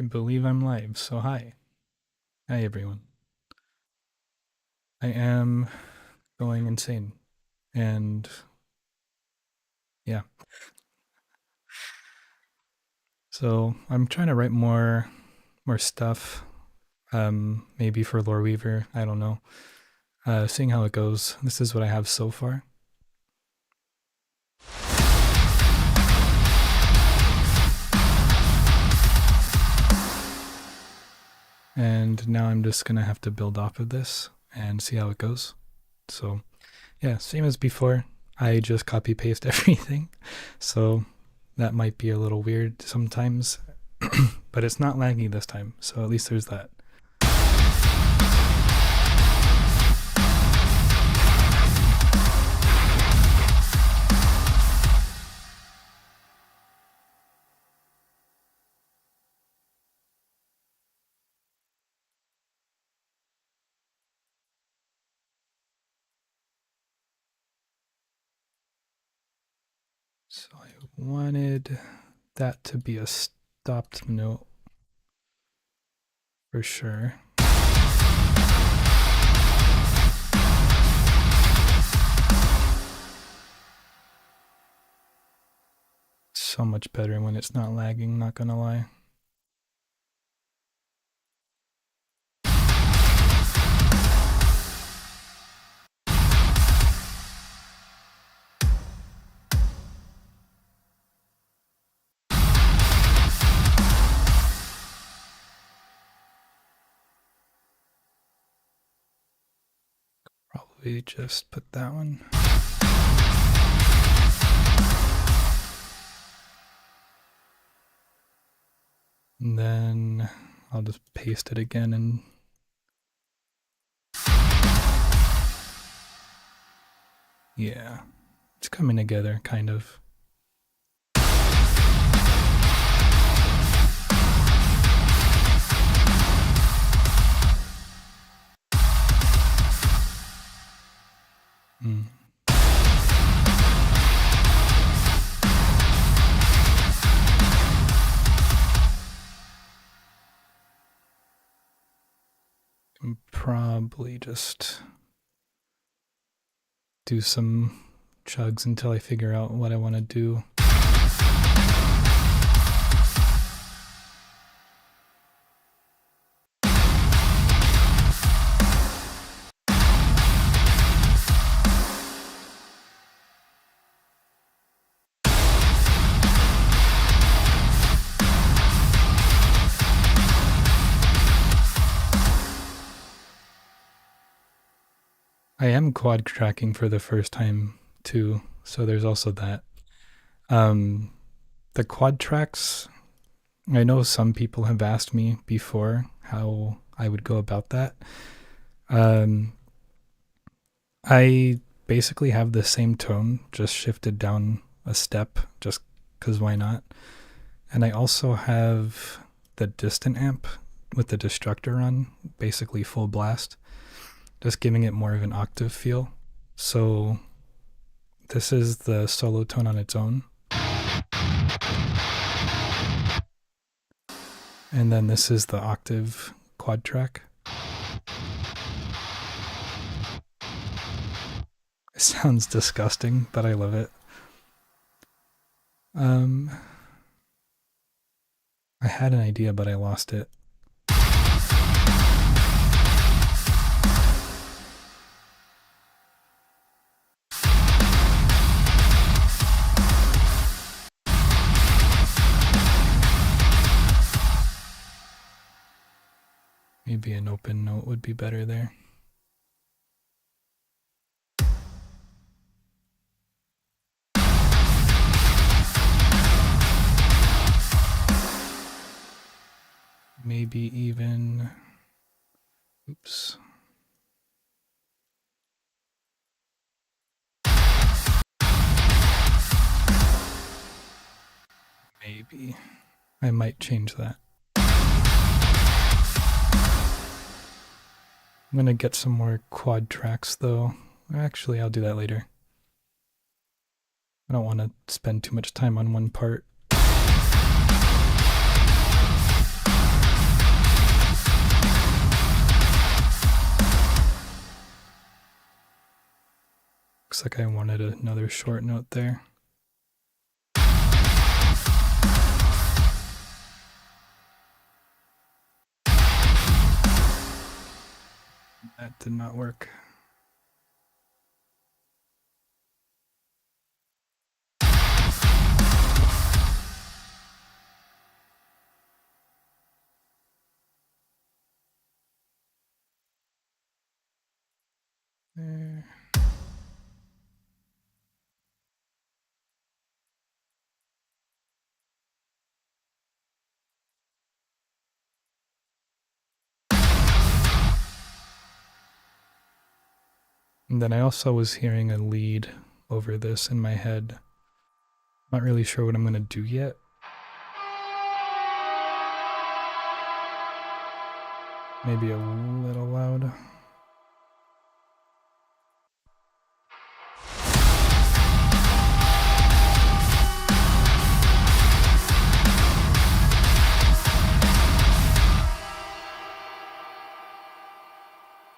I believe I'm live, so hi. Hi everyone. I am going insane, and yeah. So I'm trying to write more stuff, maybe for Lore Weaver, I don't know. Seeing how it goes. This is what I have so far. And now I'm just gonna have to build off of this and see how it goes. So yeah, same as before. I just copy paste everything. So that might be a little weird sometimes, but it's not laggy this time. So at least there's that. So I wanted that to be a stopped note for sure. So much better when it's not lagging, not gonna lie. Probably just put that one. And then I'll just paste it again and yeah, it's coming together kind of. Can probably just do some chugs until I figure out what I want to do. I am quad tracking for the first time too, so there's also that. The quad tracks, I know some people have asked me before how I would go about that. I basically have the same tone, just shifted down a step, just because why not? And I also have the distant amp with the destructor on, basically full blast, just giving it more of an octave feel. So this is the solo tone on its own. And then this is the octave quad track. It sounds disgusting, but I love it. I had an idea, but I lost it. Maybe an open note would be better there. Maybe even, oops. Maybe. I might change that. I'm gonna get some more quad tracks though. Actually, I'll do that later. I don't want to spend too much time on one part. looks like I wanted another short note there. That did not work. There. And then I also was hearing a lead over this in my head. Not really sure what I'm going to do yet. Maybe a little loud.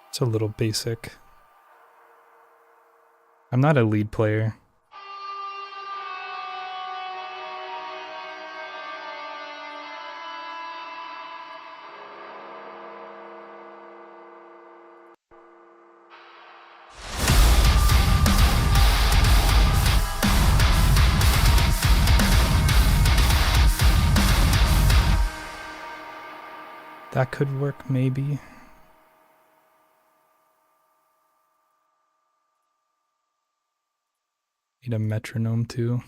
It's a little basic. I'm not a lead player. That could work, maybe. Need a metronome too.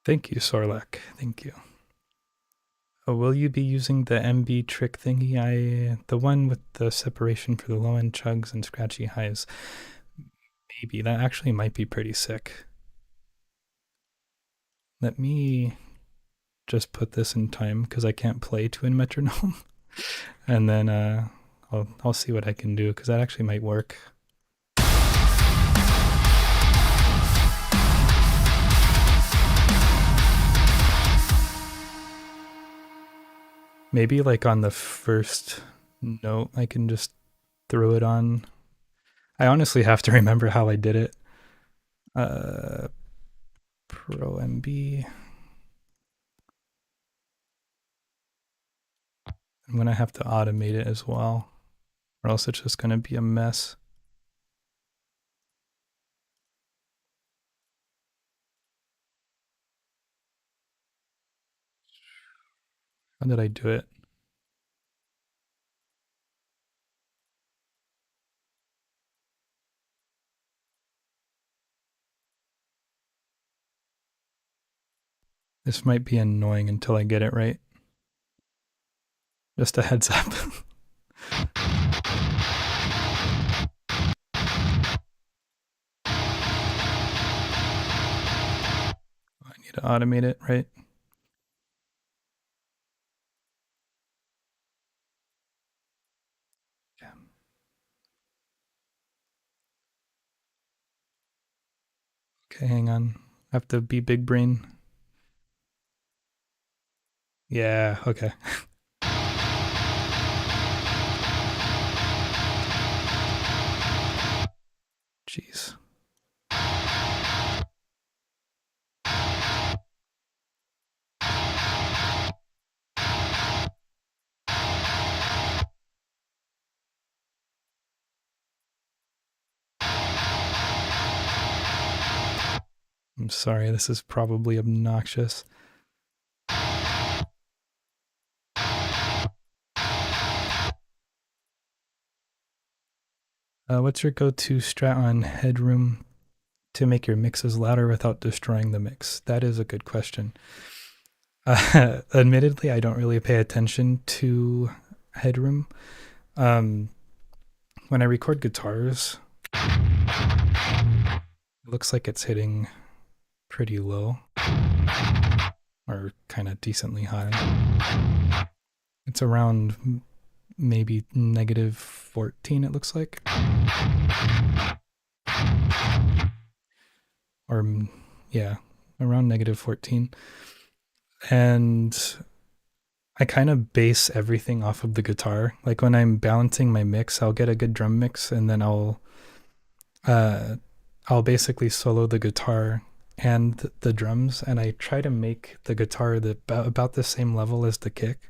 Thank you, Sorlak. Thank you. Oh, will you be using the MB trick thingy? The one with the separation for the low end chugs and scratchy highs. Maybe. That actually might be pretty sick. Let me just put this in time because I can't play to a metronome. And then I'll see what I can do because that actually might work. Maybe like on the first note, I can just throw it on. I honestly have to remember how I did it. Pro MB. I'm going to have to automate it as well, or else it's just going to be a mess. How did I do it? This might be annoying until I get it right. Just a heads up. I need to automate it, right? Yeah. Okay, hang on. I have to be big brain. Yeah, okay. Jeez. I'm sorry, this is probably obnoxious. What's your go-to strat on headroom to make your mixes louder without destroying the mix? That is a good question. Admittedly, I don't really pay attention to headroom. When I record guitars, it looks like it's hitting pretty low or kind of decently high. It's around maybe -14, it looks like. Or yeah, around -14. And I kind of base everything off of the guitar. Like when I'm balancing my mix, I'll get a good drum mix, and then I'll basically solo the guitar and the drums, and I try to make the guitar about the same level as the kick,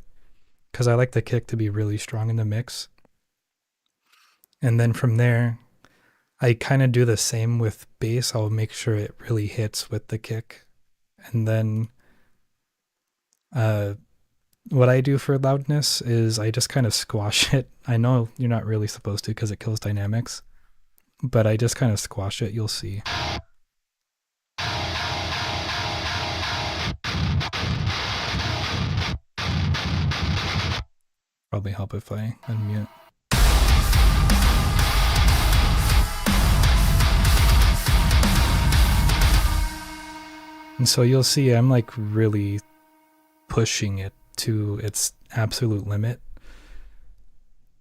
because I like the kick to be really strong in the mix. And then from there, I kind of do the same with bass. I'll make sure it really hits with the kick. And then what I do for loudness is I just kind of squash it. I know you're not really supposed to because it kills dynamics, but I just kind of squash it. You'll see. Probably help if I unmute. And so you'll see I'm like really pushing it to its absolute limit.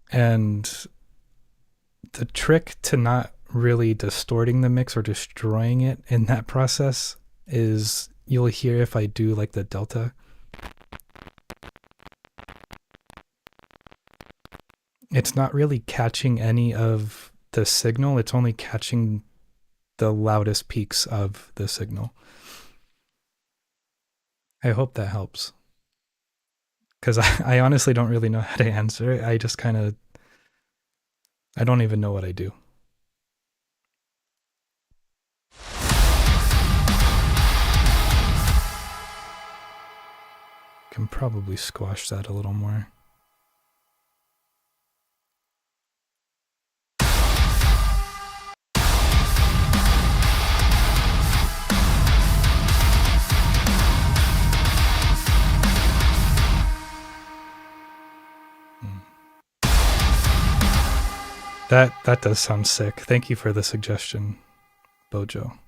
And the trick to not really distorting the mix or destroying it in that process is you'll hear if I do like the delta. It's not really catching any of the signal. It's only catching the loudest peaks of the signal. I hope that helps. Because I honestly don't really know how to answer it. I just kind of, I don't even know what I do. Can probably squash that a little more. That does sound sick. Thank you for the suggestion, Bojo.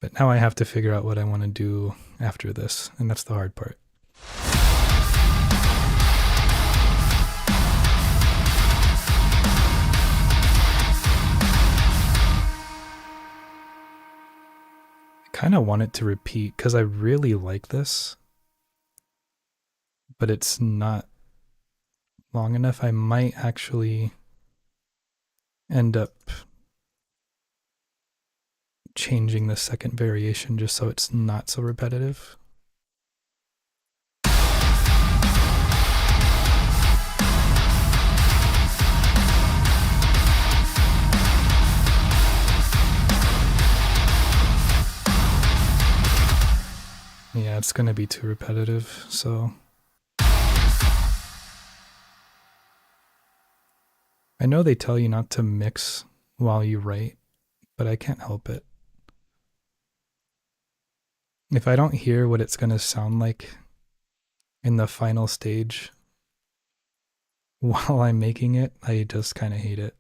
But now I have to figure out what I want to do after this, and that's the hard part. I kind of want it to repeat because I really like this, but it's not long enough. I might actually end up changing the second variation just so it's not so repetitive. Yeah, it's going to be too repetitive, so I know they tell you not to mix while you write, but I can't help it. If I don't hear what it's going to sound like in the final stage while I'm making it, I just kind of hate it.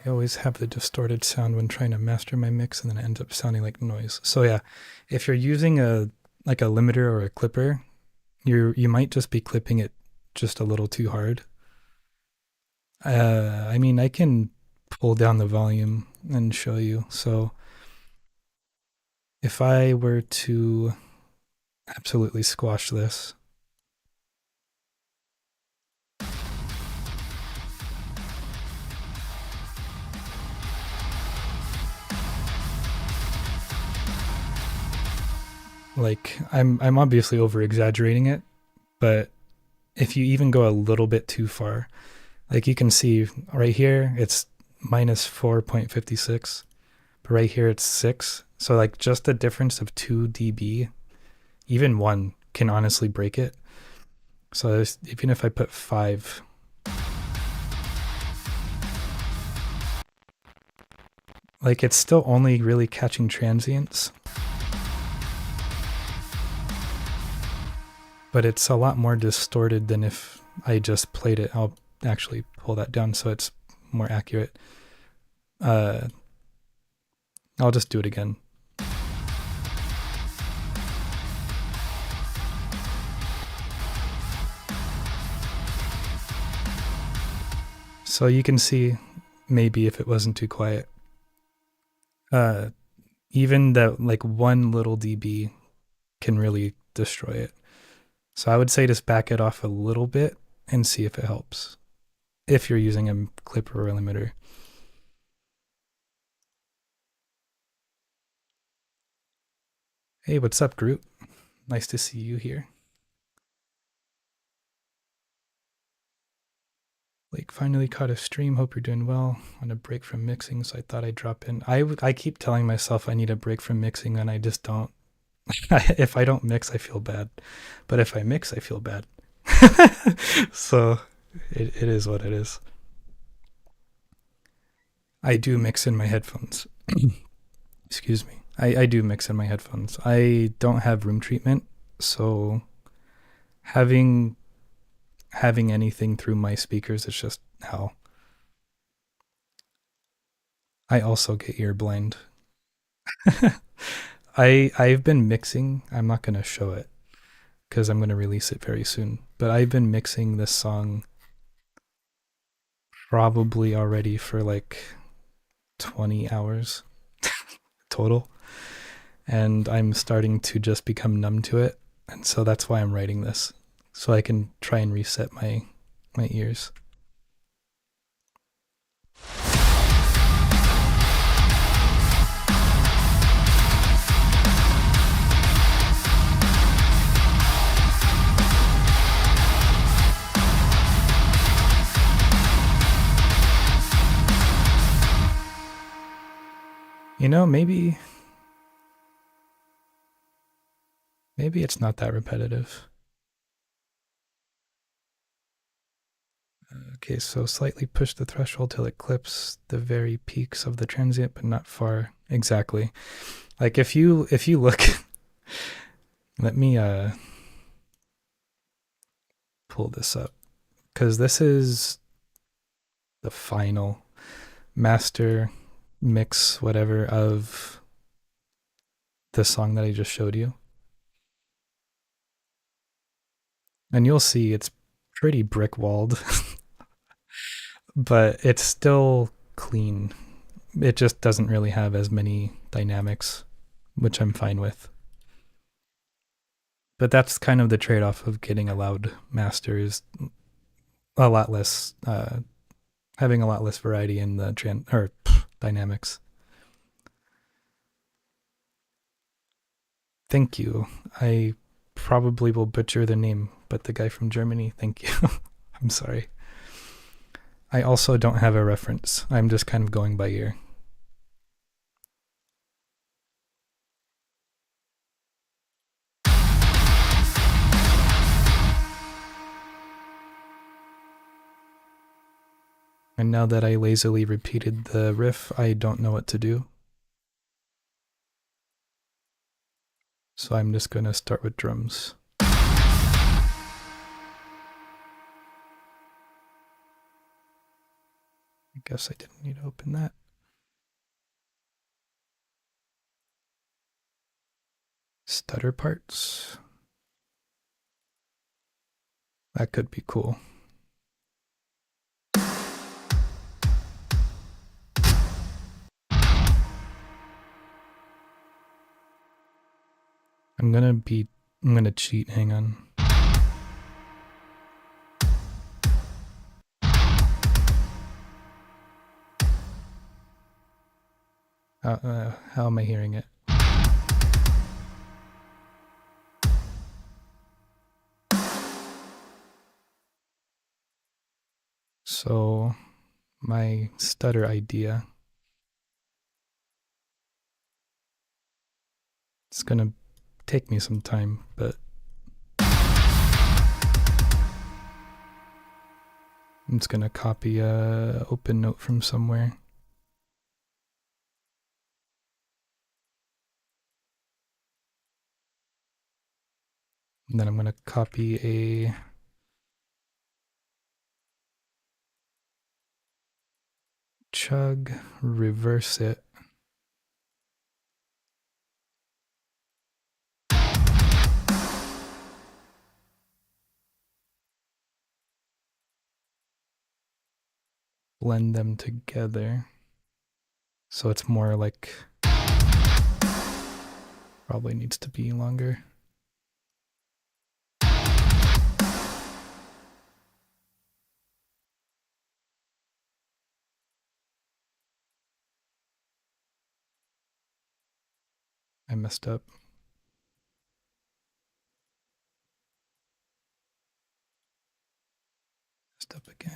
I always have the distorted sound when trying to master my mix, and then it ends up sounding like noise. So yeah, if you're using a limiter or a clipper, you might just be clipping it just a little too hard. I mean, I can pull down the volume and show you. So if I were to absolutely squash this, like I'm obviously over exaggerating it, but if you even go a little bit too far, like you can see right here it's minus 4.56, but right here it's 6. So like just the difference of 2 dB, even 1 can honestly break it. So even if I put 5, Like, it's still only really catching transients, but it's a lot more distorted than if I just played it. I'll actually pull that down so it's more accurate. I'll just do it again. So you can see maybe if it wasn't too quiet. Even that like 1 little dB can really destroy it. So I would say just back it off a little bit and see if it helps. If you're using a clipper or a limiter. Hey, what's up, Groot? Nice to see you here. Like, finally caught a stream. Hope you're doing well. On a break from mixing, so I thought I'd drop in. I keep telling myself I need a break from mixing, and I just don't. If I don't mix, I feel bad. But if I mix, I feel bad. So it is what it is. I do mix in my headphones. Excuse me. I do mix in my headphones. I don't have room treatment, so having anything through my speakers is just hell. I also get ear blind. I've been mixing. I'm not gonna show it because I'm gonna release it very soon. But I've been mixing this song probably already for like 20 hours total, and I'm starting to just become numb to it, and so that's why I'm writing this, so I can try and reset my ears. You know, maybe it's not that repetitive. Okay, so slightly push the threshold till it clips the very peaks of the transient, but not far. Exactly. Like if you look, let me pull this up, because this is the final master mix, whatever, of the song that I just showed you. And you'll see it's pretty brick walled, but it's still clean. It just doesn't really have as many dynamics, which I'm fine with. But that's kind of the trade-off of getting a loud master, is a lot less, having a lot less variety in the dynamics. Thank you. I probably will butcher the name, but the guy from Germany, thank you. I'm sorry. I also don't have a reference. I'm just kind of going by ear. And now that I lazily repeated the riff, I don't know what to do. So I'm just going to start with drums. I guess I didn't need to open that. Stutter parts. That could be cool. I'm gonna cheat, hang on. How am I hearing it? So my stutter idea, it's gonna take me some time, but I'm just gonna copy a open note from somewhere. And then I'm going to copy a chug, reverse it. Blend them together. So it's more like, probably needs to be longer. I messed up. Messed up again.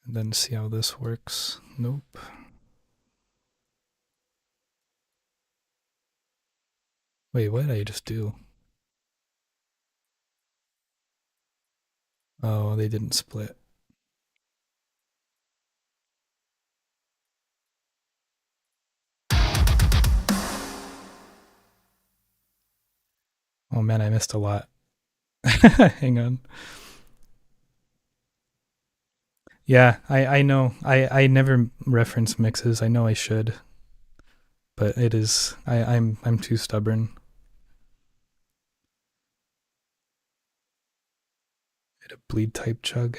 And then see how this works. Nope. Wait, what did I just do? Oh, they didn't split. Oh man, I missed a lot. Hang on. Yeah, I know. I never reference mixes. I know I should. But it is I'm too stubborn. Hit a bleed type chug.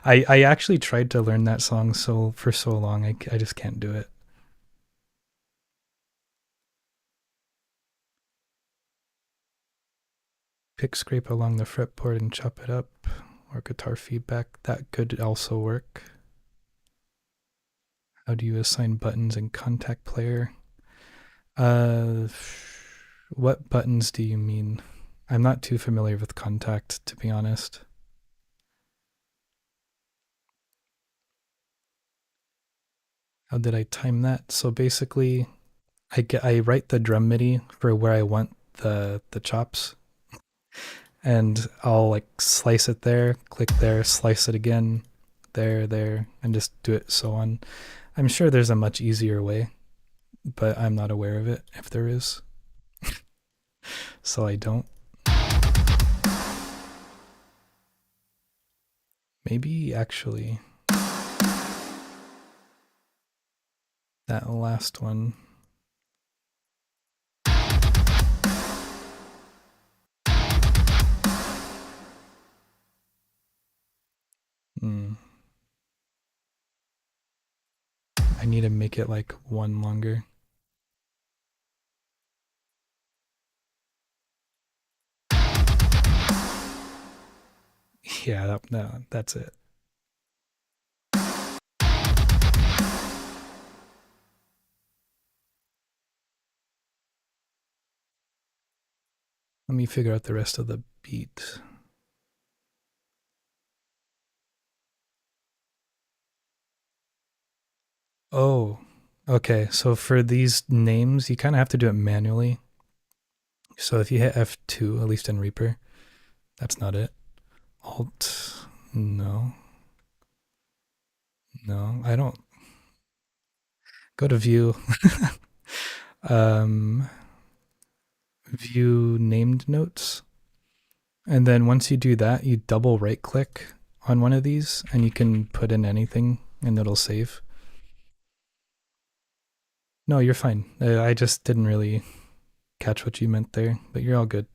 I actually tried to learn that song for so long. I just can't do it. Pick scrape along the fretboard and chop it up, or guitar feedback. That could also work. How do you assign buttons in Contact Player? What buttons do you mean? I'm not too familiar with Contact, to be honest. How did I time that? So basically, I write the drum MIDI for where I want the chops, and I'll like slice it there, click there, slice it again, there, and just do it so on. I'm sure there's a much easier way, but I'm not aware of it if there is. So I don't. Maybe actually that last one. I need to make it like one longer. Yeah, that's it. Let me figure out the rest of the beat. Oh, okay. So for these names, you kind of have to do it manually. So if you hit F2, at least in Reaper, that's not it. Alt, no. No, I don't. Go to view. View named notes. And then once you do that, you double right click on one of these and you can put in anything and it'll save. No, you're fine. I just didn't really catch what you meant there, but you're all good.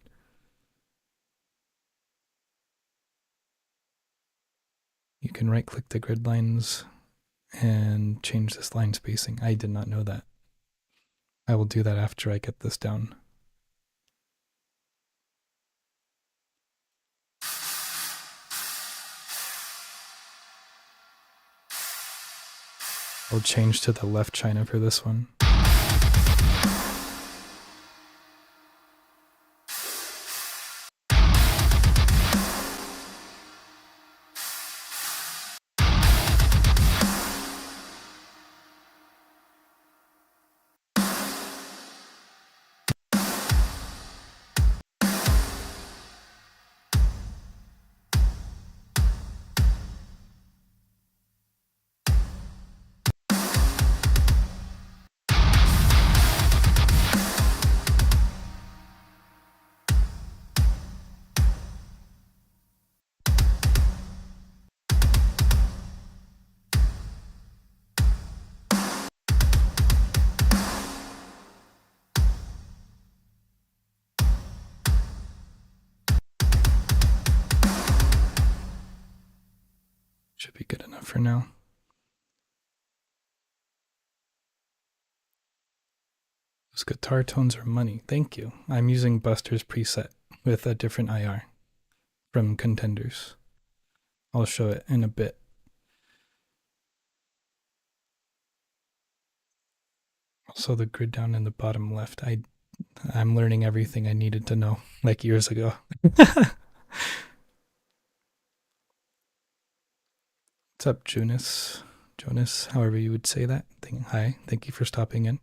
You can right click the grid lines and change this line spacing. I did not know that. I will do that after I get this down. I'll change to the left china for this one. for now. Those guitar tones are money. Thank you. I'm using Buster's preset with a different IR from Contenders. I'll show it in a bit. Also, the grid down in the bottom left. I'm learning everything I needed to know like years ago. What's up, Jonas? Jonas, however you would say that. Hi, thank you for stopping in.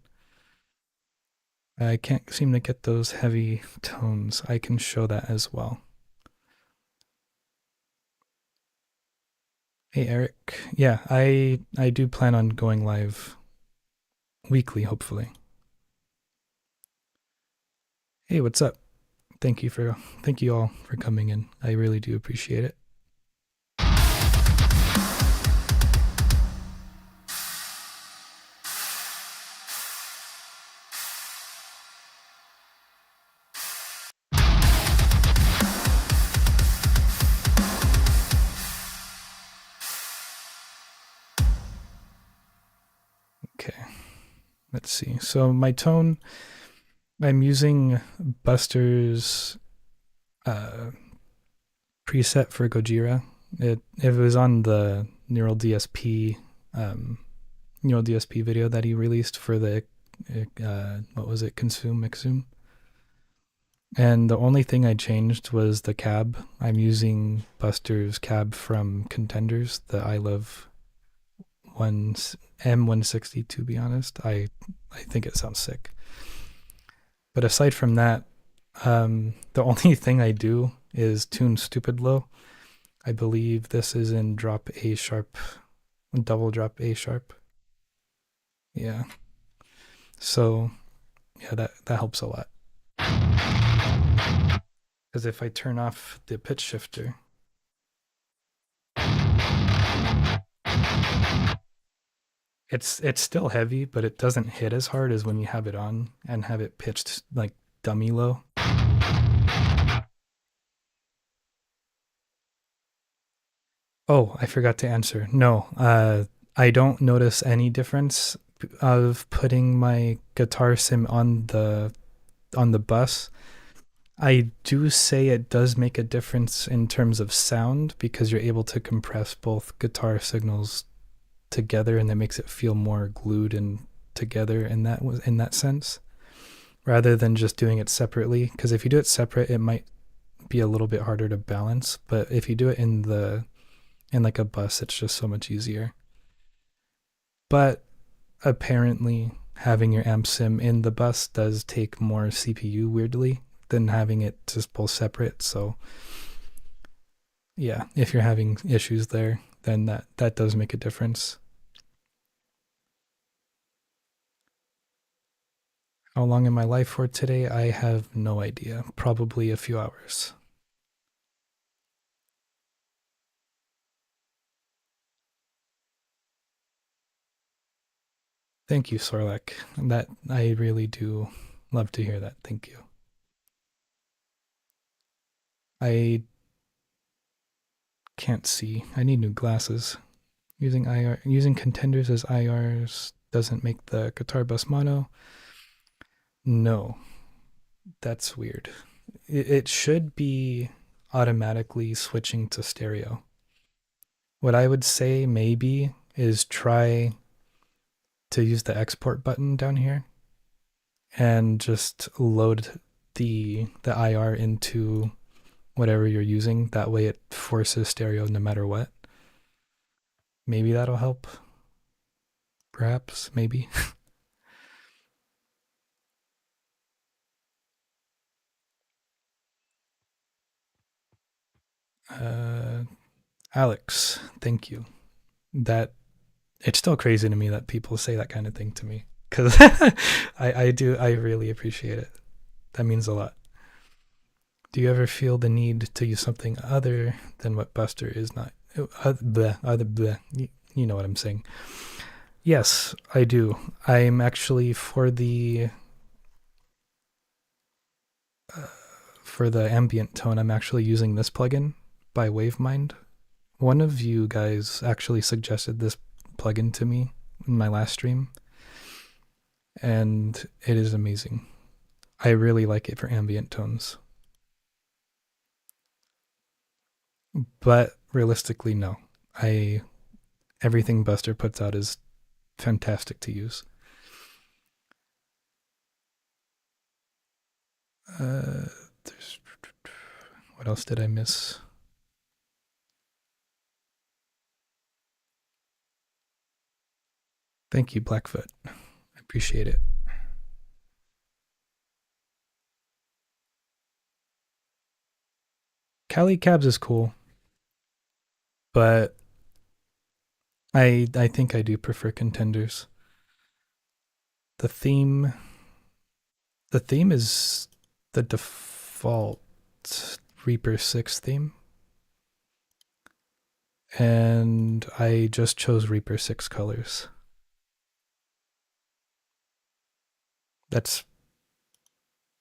I can't seem to get those heavy tones. I can show that as well. Hey, Eric. Yeah, I do plan on going live weekly, hopefully. Hey, what's up? Thank you all for coming in. I really do appreciate it. Okay, let's see. So my tone, I'm using Buster's preset for Gojira. It was on the Neural DSP video that he released for the what was it, Consume Exum. And the only thing I changed was the cab. I'm using Buster's cab from Contenders, the I Love M160, to be honest. I think it sounds sick. But aside from that, the only thing I do is tune stupid low. I believe this is in drop A sharp, double drop A sharp. Yeah. So yeah, that helps a lot. Because if I turn off the pitch shifter, it's still heavy, but it doesn't hit as hard as when you have it on and have it pitched like dummy low. Oh, I forgot to answer. No, I don't notice any difference of putting my guitar sim on the bus. I do say it does make a difference in terms of sound because you're able to compress both guitar signals together, and that makes it feel more glued and together in that sense, rather than just doing it separately. Because if you do it separate, it might be a little bit harder to balance. But if you do it in like a bus, it's just so much easier. But apparently, having your amp sim in the bus does take more CPU, weirdly, than having it just pull separate. So yeah, if you're having issues there, then that does make a difference. How long am I live for today? I have no idea. Probably a few hours. Thank you, Sorlek. That I really do love to hear that. Thank you. I can't see. I need new glasses. Using Contenders as IRs doesn't make the guitar bus mono. No, that's weird. It should be automatically switching to stereo. What I would say maybe is try to use the export button down here and just load the IR into whatever you're using. That way it forces stereo no matter what. Maybe that'll help. Perhaps, maybe. Alex, thank you. That it's still crazy to me that people say that kind of thing to me, because I really appreciate it. That means a lot. Do you ever feel the need to use something other than what Buster is not? Bleh. You know what I'm saying. Yes, I do. I'm actually for the ambient tone, I'm actually using this plugin by Wavemind, one of you guys actually suggested this plugin to me in my last stream, and it is amazing. I really like it for ambient tones. But realistically, no. Everything Buster puts out is fantastic to use. What else did I miss? Thank you, Blackfoot. I appreciate it. Cali Cabs is cool, but I think I do prefer Contenders. The theme is the default Reaper 6 theme. And I just chose Reaper 6 colors. That's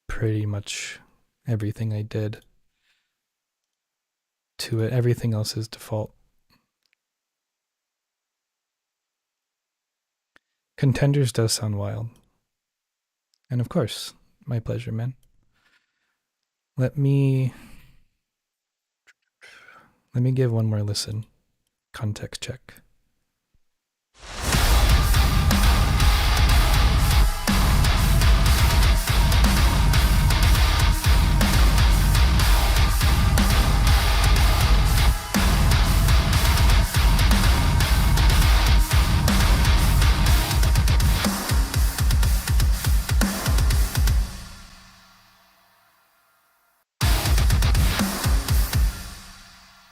pretty much everything I did to it. Everything else is default. Contenders does sound wild. And of course, my pleasure, man. Let me give one more listen. Context check.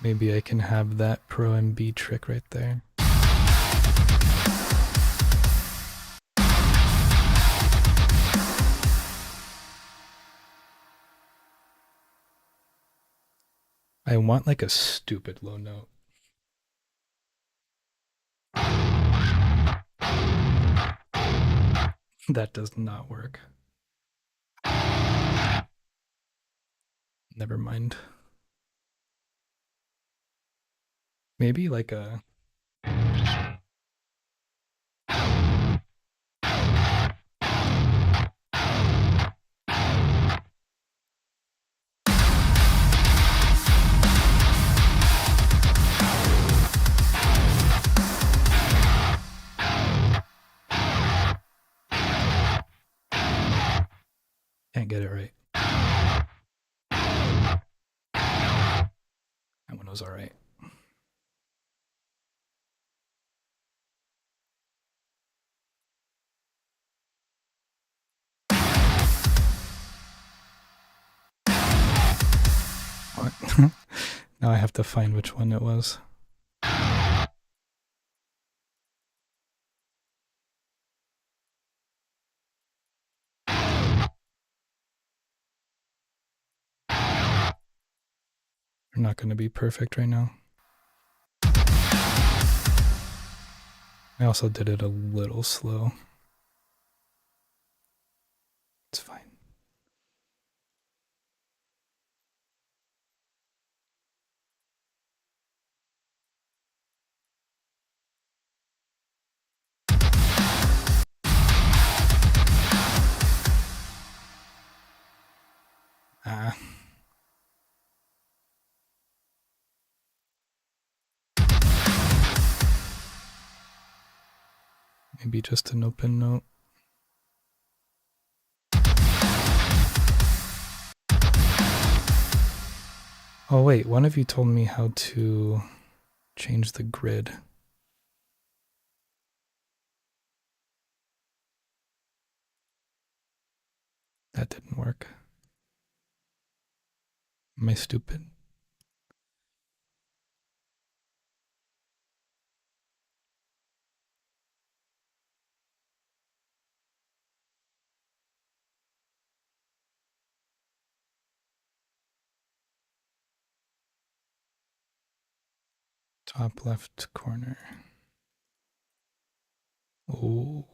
Maybe I can have that Pro MB trick right there. I want like a stupid low note. That does not work. Never mind. Maybe like a... Can't get it right. That one was alright. Now I have to find which one it was. They're not going to be perfect right now. I also did it a little slow. It's fine. Maybe just an open note. Oh wait, one of you told me how to change the grid. That didn't work. Am I stupid? Top left corner. Ooh.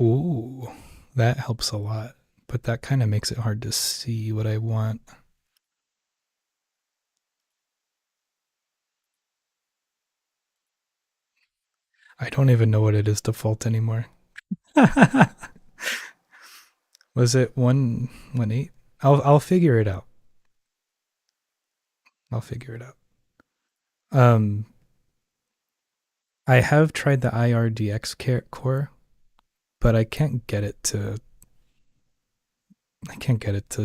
Ooh, that helps a lot. but that kind of makes it hard to see what I want. I don't even know what it is default anymore. Was it 118? I'll figure it out. I'll figure it out. I have tried the IRDX core, but I can't get it to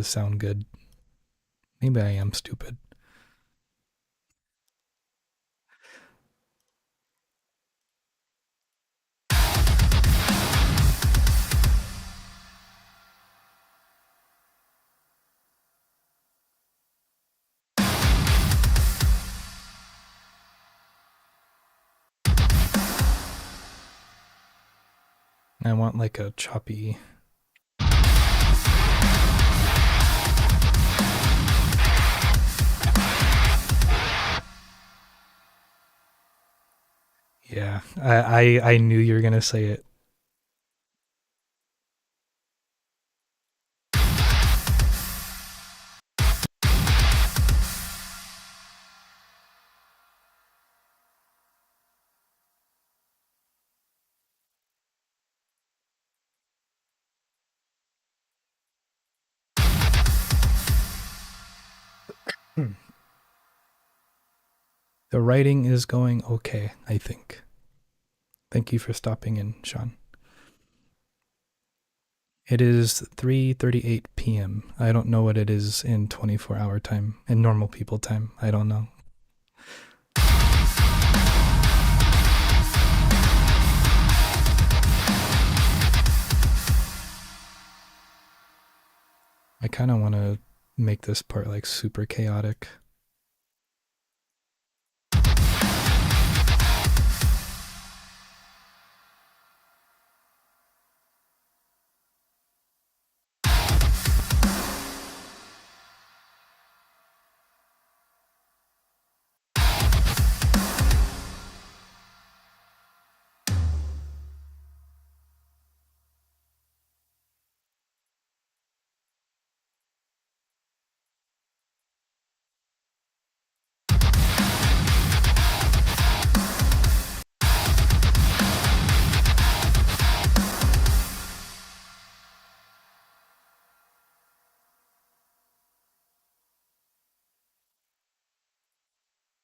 sound good. Maybe I am stupid. I want like a choppy. Yeah, I knew you were gonna say it. The writing is going okay, I think. Thank you for stopping in, Sean. It is 3:38 p.m. I don't know what it is in 24-hour time, in normal people time. I don't know. I kind of want to make this part like super chaotic.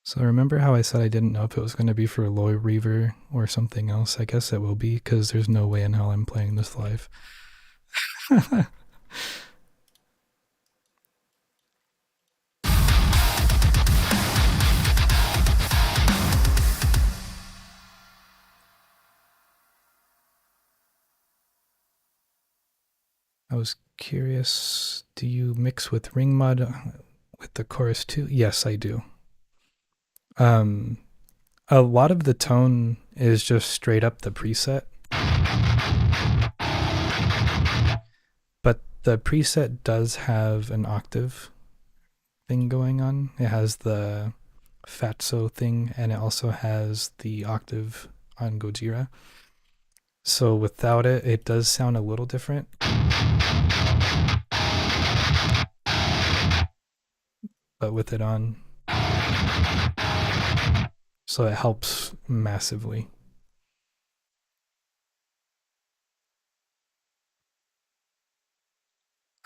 So remember how I said I didn't know if it was going to be for low reverb or something else? I guess it will be, because there's no way in hell I'm playing this live. I was curious, do you mix with ring mod with the chorus too? Yes, I do. A lot of the tone is just straight up the preset. But the preset does have an octave thing going on. It has the fatso thing, and it also has the octave on Gojira. So without it, it does sound a little different. But with it on, so it helps massively.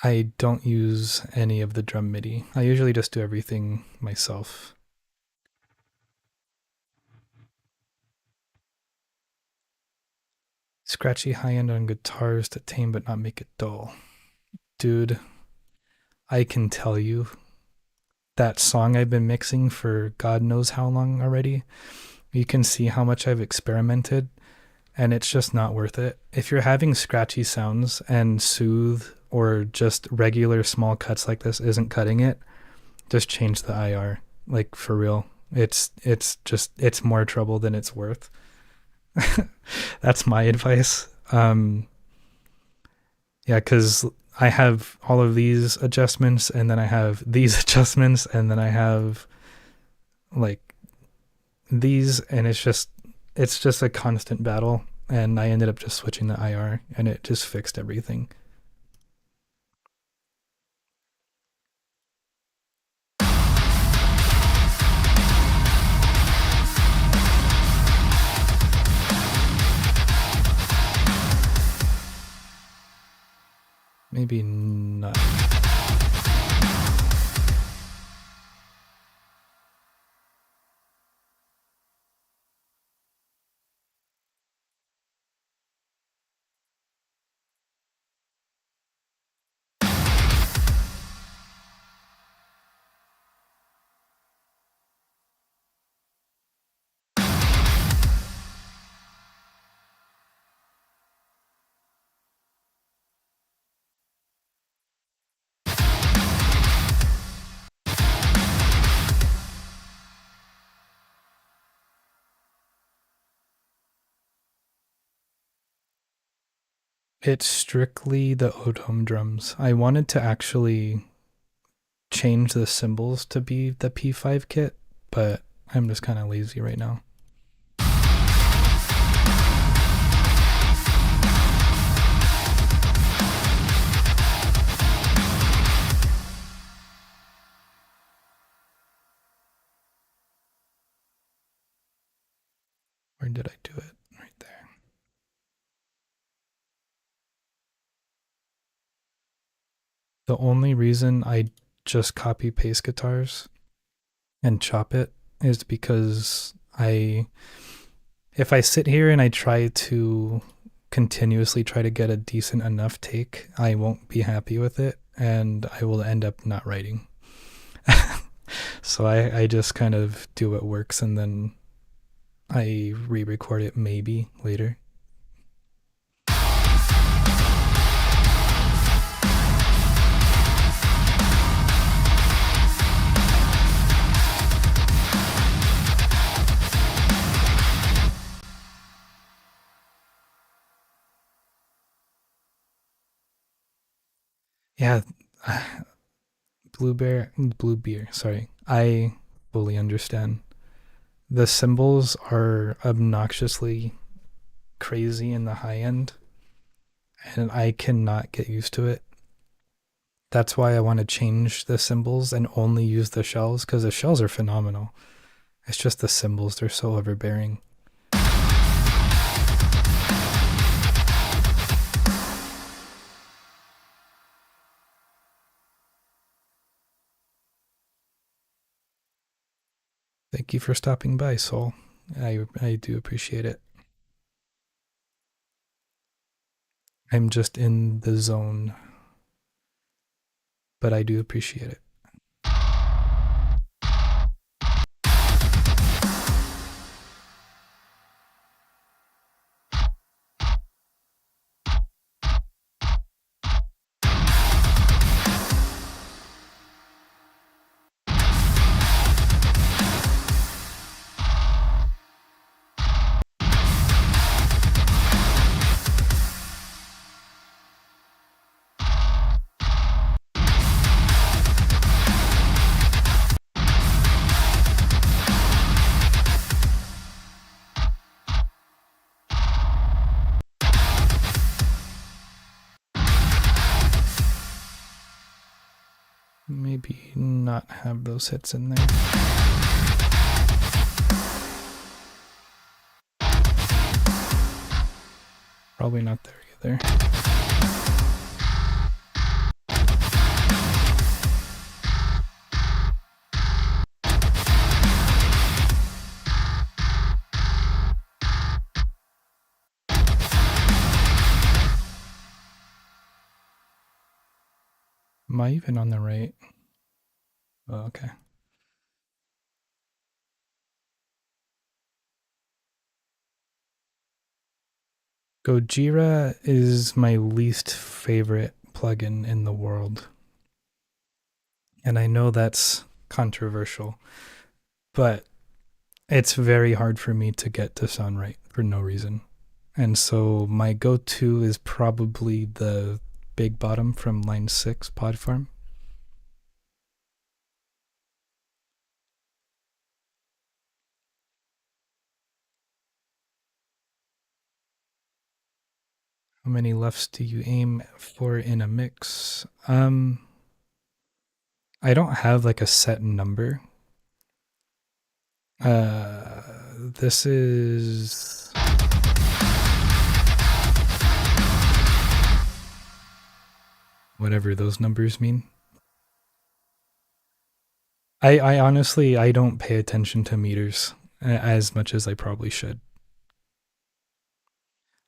I don't use any of the drum MIDI. I usually just do everything myself. Scratchy high end on guitars to tame but not make it dull. Dude, I can tell you, that song I've been mixing for God knows how long already, you can see how much I've experimented, and it's just not worth it. If you're having scratchy sounds and soothe or just regular small cuts like this isn't cutting it, just change the IR. Like, for real. It's more trouble than it's worth. That's my advice. Yeah, because I have all of these adjustments, and then I have these adjustments, and then I have like these, and it's just a constant battle. And I ended up just switching the IR, and it just fixed everything. maybe not. It's strictly the Odom drums. I wanted to actually change the cymbals to be the P5 kit, but I'm just kind of lazy right now. Where did I do it? Right there. The only reason I just copy paste guitars and chop it is because if I sit here and I try to continuously try to get a decent enough take, I won't be happy with it and I will end up not writing. So I just kind of do what works and then I re-record it maybe later. Yeah, blue beer, sorry. I fully understand. The cymbals are obnoxiously crazy in the high end, and I cannot get used to it. That's why I want to change the cymbals and only use the shells, because the shells are phenomenal. It's just the cymbals, they're so overbearing. Thank you for stopping by, Soul. I do appreciate it. I'm just in the zone, but I do appreciate it. Maybe not have those hits in there. Probably not there either. Am I even on the right? Oh, okay. Gojira is my least favorite plugin in the world. And I know that's controversial, but it's very hard for me to get to sound right for no reason. And so my go-to is probably the Big Bottom from Line 6 Pod Farm. How many lefts do you aim for in a mix? I don't have like a set number. This is whatever those numbers mean. I honestly, I don't pay attention to meters as much as I probably should.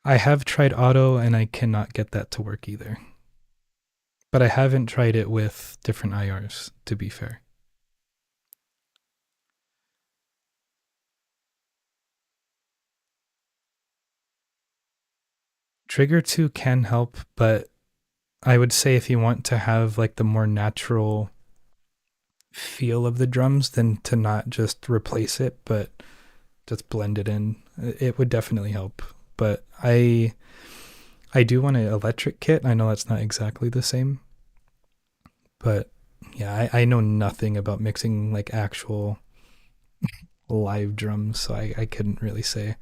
I have tried auto and I cannot get that to work either. But I haven't tried it with different IRs, to be fair. Trigger 2 can help, but I would say if you want to have like the more natural feel of the drums, then to not just replace it, but just blend it in. It would definitely help. But I do want an electric kit. I know that's not exactly the same. But yeah, I know nothing about mixing like actual live drums, so I couldn't really say.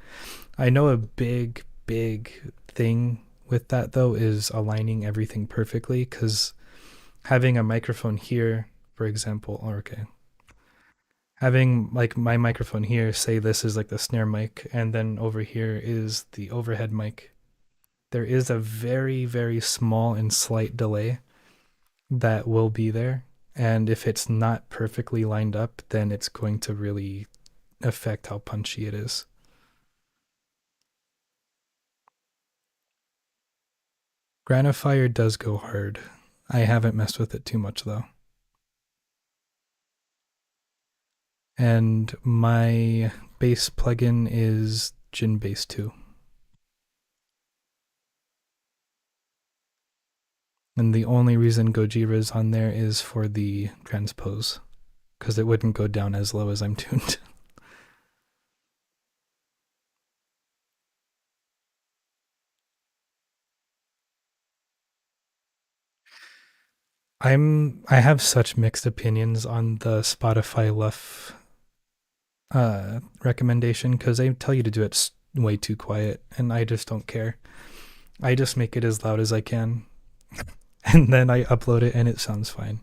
I know a big thing with that though is aligning everything perfectly, because having a microphone here, for example, or okay, having like my microphone here, say this is like the snare mic, and then over here is the overhead mic. There is a very small and slight delay that will be there. And if it's not perfectly lined up, then it's going to really affect how punchy it is. Granifier does go hard. I haven't messed with it too much though. And my bass plugin is Gin Bass 2. And the only reason Gojira is on there is for the transpose, because it wouldn't go down as low as I'm tuned. I have such mixed opinions on the Spotify LUF recommendation, because they tell you to do it way too quiet, and I just don't care. I just make it as loud as I can, and then I upload it and it sounds fine.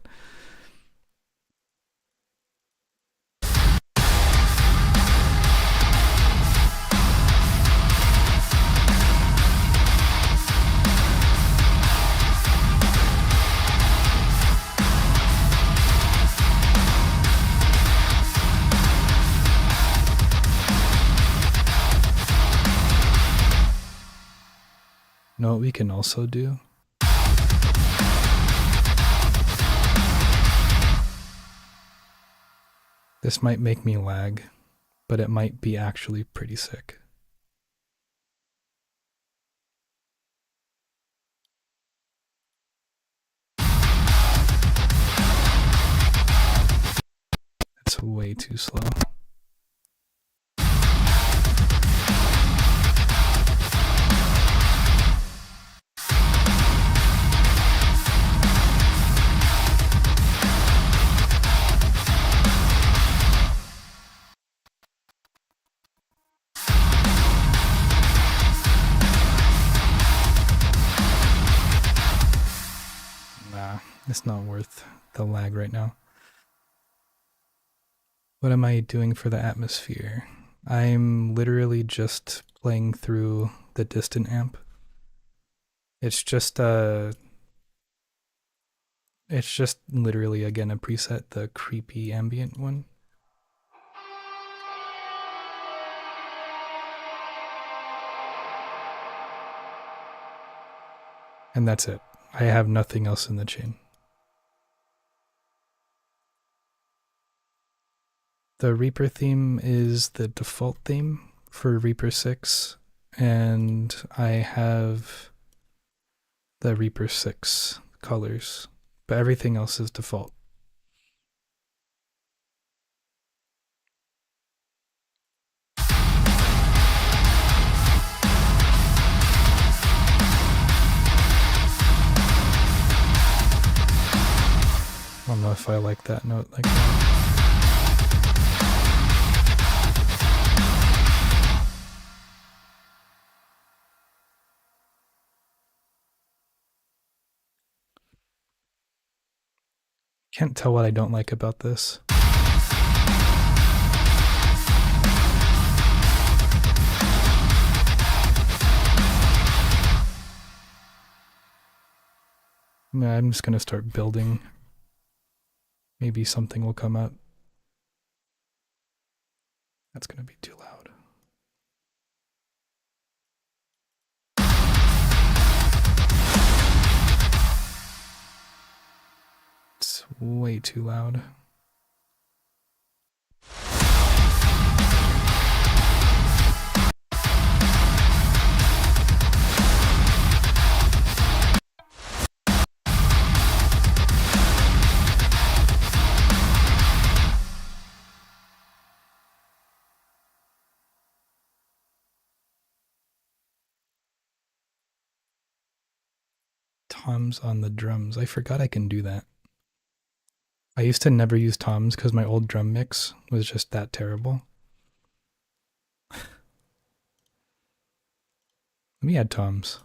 You know what we can also do? This might make me lag, but it might be actually pretty sick. It's way too slow. It's not worth the lag right now. What am I doing for the atmosphere? I'm literally just playing through the distant amp. It's just literally again a preset, the creepy ambient one. And that's it. I have nothing else in the chain. The Reaper theme is the default theme for Reaper 6, and I have the Reaper 6 colors, but everything else is default. I don't know if I like that note like that. Can't tell what I don't like about this. I'm just gonna start building. Maybe something will come up. That's gonna be too loud. It's way too loud. Toms on the drums. I forgot I can do that. I used to never use toms because my old drum mix was just that terrible. Let me add toms.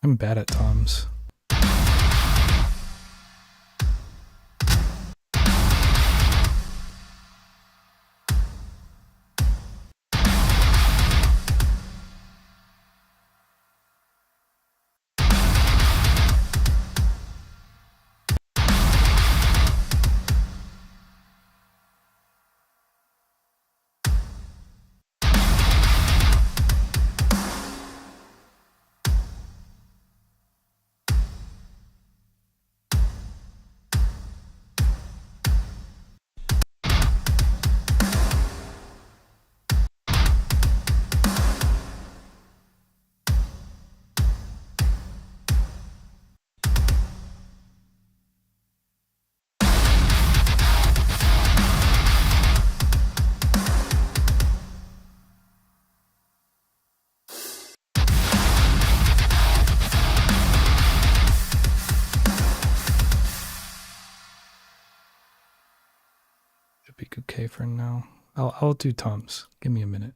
I'm bad at toms. Should be okay for now. I'll do toms. Give me a minute.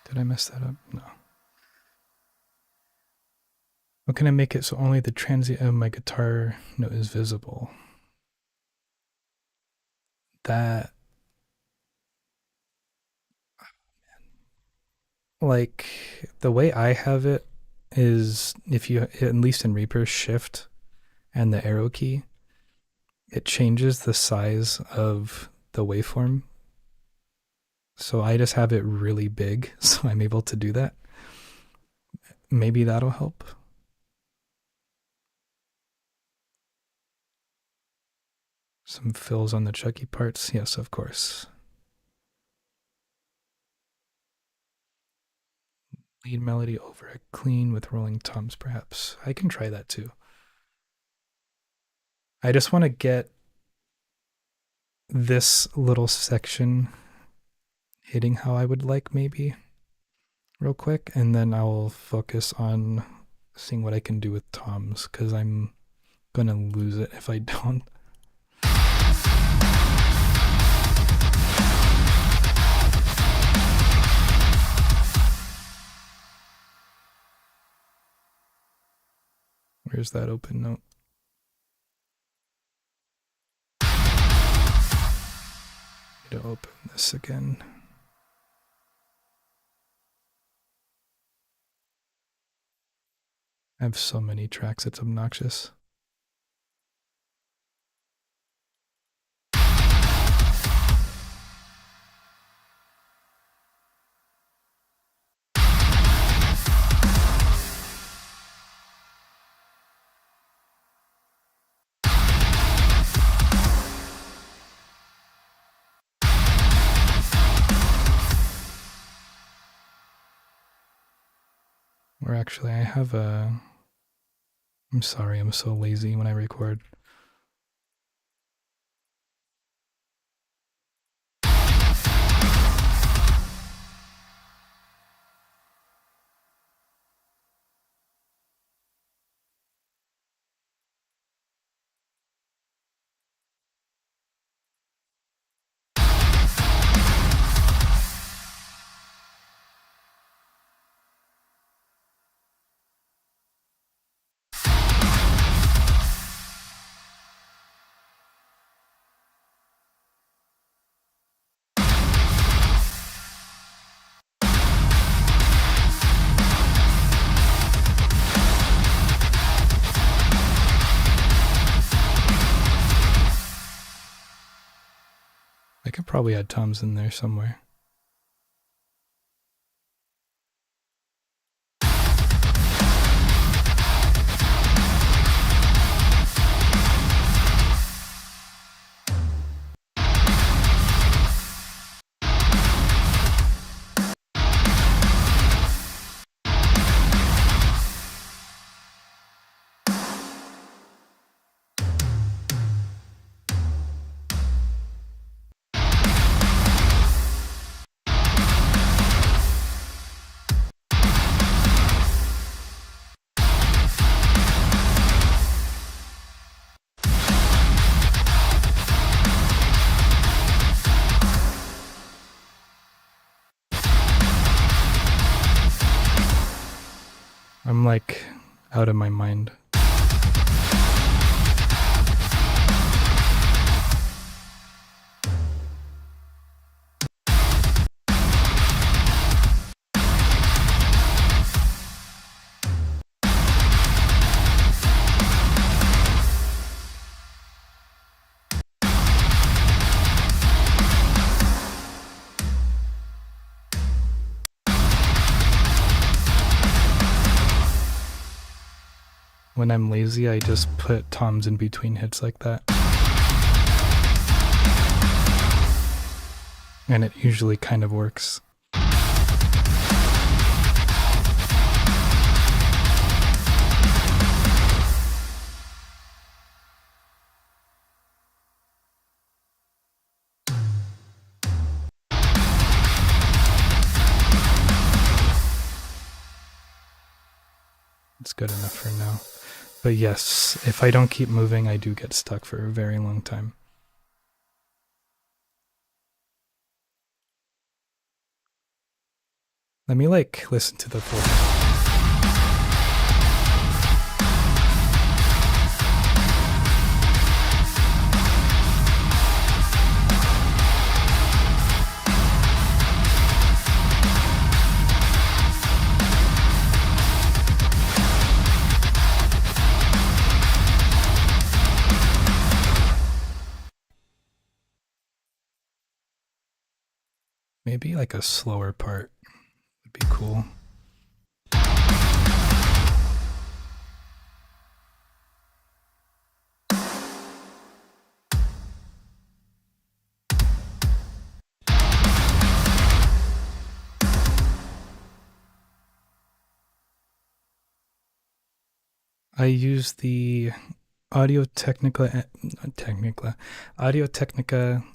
Did I mess that up? No. What can I make it so only the transient of my guitar note is visible? That, like, the way I have it is if you, at least in Reaper, shift and the arrow key, it changes the size of the waveform. So I just have it really big, so I'm able to do that. Maybe that'll help. Some fills on the Chucky parts. Yes, of course. Lead melody over a clean with rolling toms, perhaps. I can try that too. I just want to get this little section hitting how I would like, maybe, real quick, and then I'll focus on seeing what I can do with toms, because I'm gonna lose it if I don't. Where's that open note? Need to open this again. I have so many tracks, it's obnoxious. Actually, I have a... I'm sorry, I'm so lazy when I record. I could probably add toms in there somewhere. I'm like out of my mind. When I'm lazy, I just put toms in between hits like that. And it usually kind of works. It's good enough for now. But yes, if I don't keep moving, I do get stuck for a very long time. Let me like listen to the full. Maybe like a slower part would be cool. I use the Audio-Technica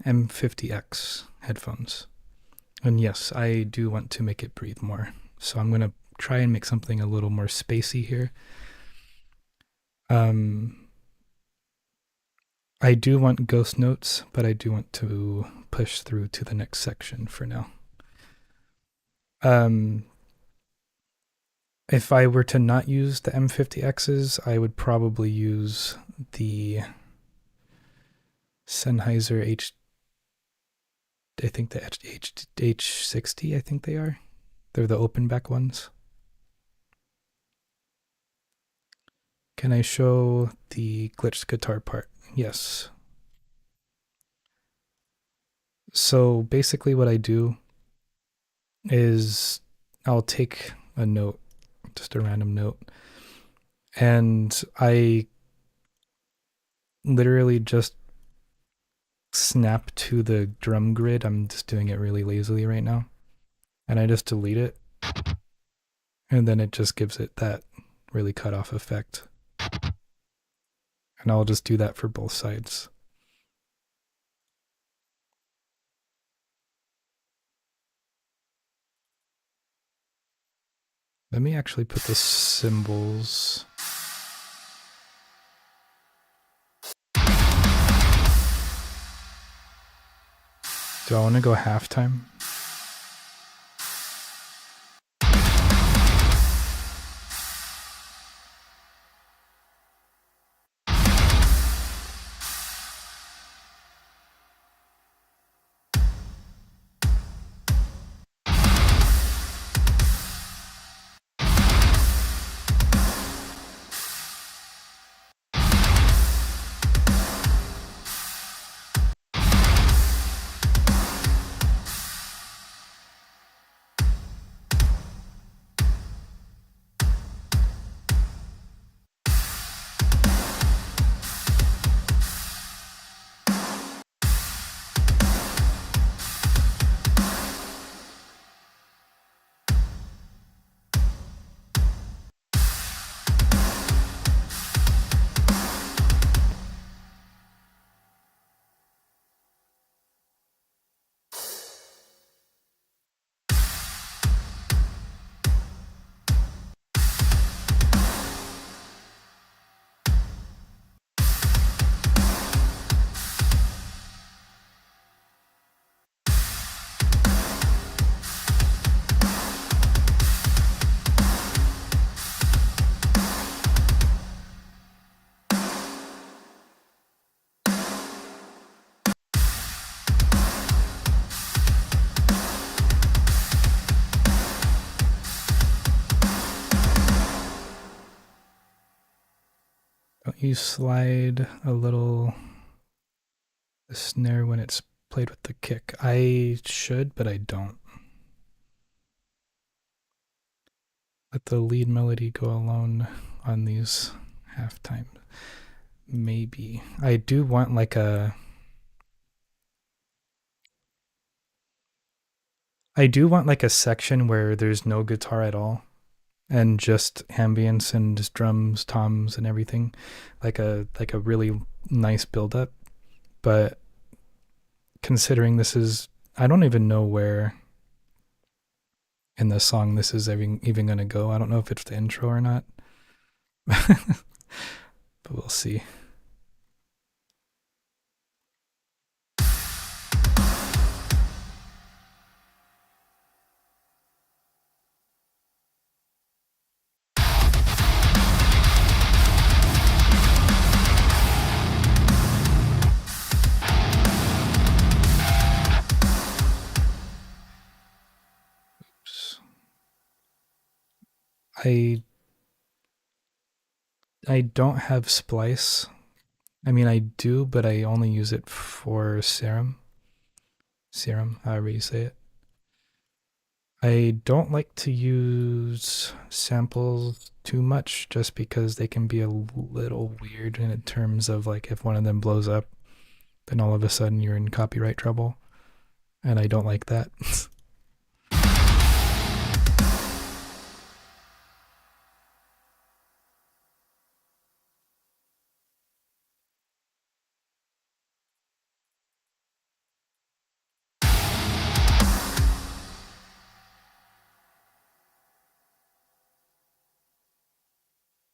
M50X headphones. And yes, I do want to make it breathe more. So I'm going to try and make something a little more spacey here. I do want ghost notes, but I do want to push through to the next section for now. If I were to not use the M50Xs, I would probably use the Sennheiser I think the H60, I think they are. They're the open back ones. Can I show the glitched guitar part? Yes. So basically what I do is I'll take a note, just a random note, and I literally just snap to the drum grid. I'm just doing it really lazily right now. And I just delete it. And then it just gives it that really cut off effect. And I'll just do that for both sides. Let me actually put the cymbals. Do I want to go halftime? Don't you slide a little the snare when it's played with the kick? I should, but I don't. Let the lead melody go alone on these halftime. Maybe. I do want like a... I do want like a section where there's no guitar at all and just ambience and just drums, toms, and everything. Like a really nice build up. But considering this is... I don't even know where in the song this is even going to go. I don't know if it's the intro or not. But we'll see. I don't have splice. I mean, I do, but I only use it for serum, however you say it. I don't like to use samples too much just because they can be a little weird in terms of like if one of them blows up, then all of a sudden you're in copyright trouble. And I don't like that.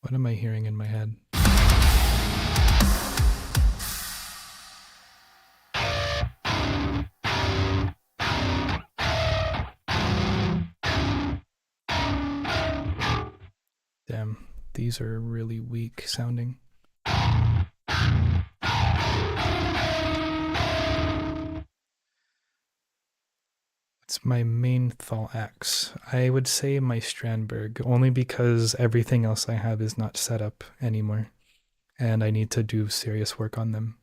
What am I hearing in my head? Damn, these are really weak sounding. It's my main thall axe. I would say my Strandberg, only because everything else I have is not set up anymore, and I need to do serious work on them.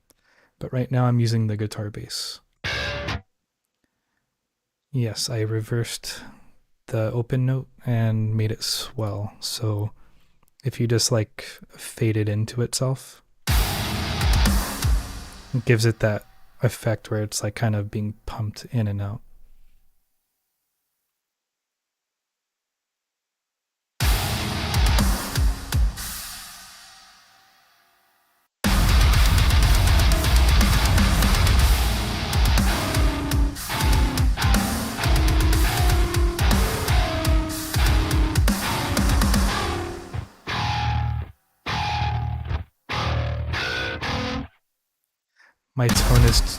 But right now I'm using the guitar bass. Yes, I reversed the open note and made it swell, so if you just like fade it into itself, it gives it that effect where it's like kind of being pumped in and out. My tone is,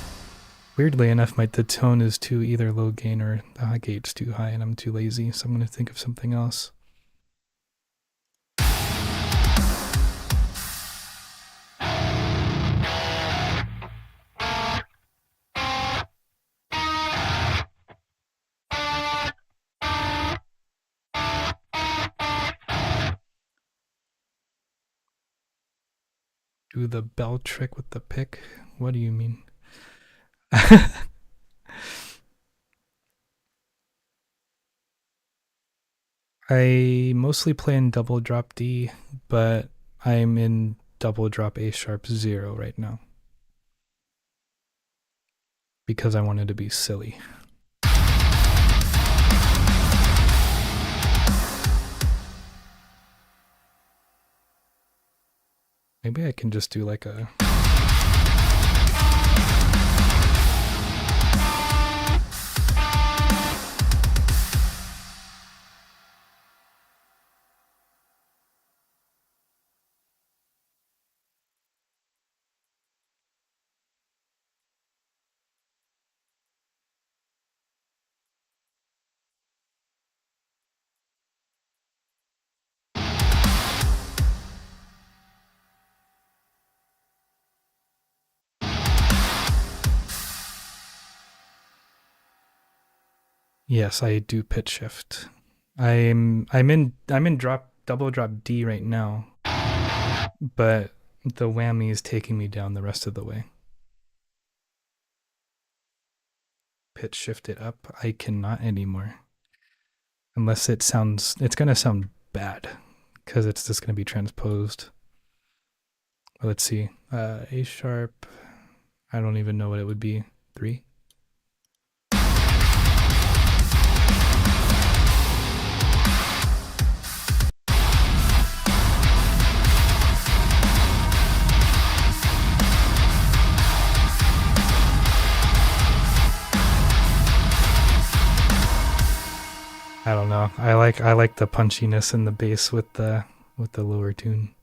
weirdly enough, the tone is too either low gain or the high gain's too high, and I'm too lazy, so I'm going to think of something else. Do the bell trick with the pick? What do you mean? I mostly play in double drop D, but I'm in double drop A sharp 0 right now. Because I wanted to be silly. Maybe I can just do like a... Yes, I do pitch shift. I'm in double drop D right now, but the whammy is taking me down the rest of the way. Pitch shift it up. I cannot anymore. Unless it's gonna sound bad because it's just gonna be transposed. Let's see. A sharp. I don't even know what it would be. 3. I don't know. I like the punchiness in the bass with the lower tune.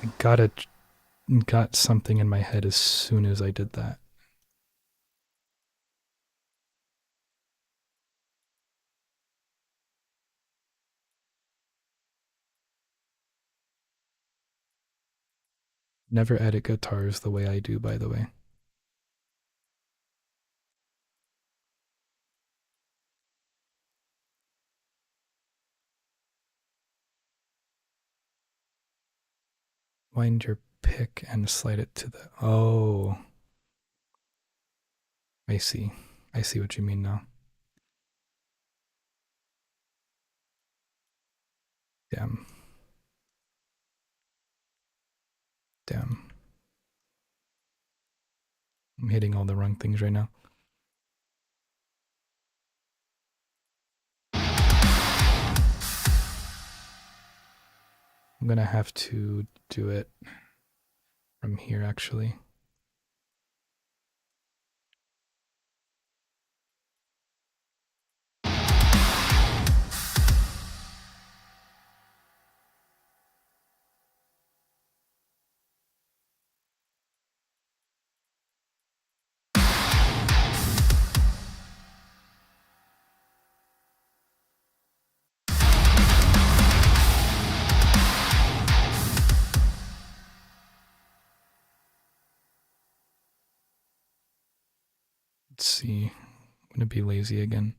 I got something in my head as soon as I did that. Never edit guitars the way I do, by the way. Wind your pick and slide it to the... Oh. I see. I see what you mean now. Damn. Damn. I'm hitting all the wrong things right now. I'm gonna have to do it from here, actually. Let's see. I'm gonna be lazy again.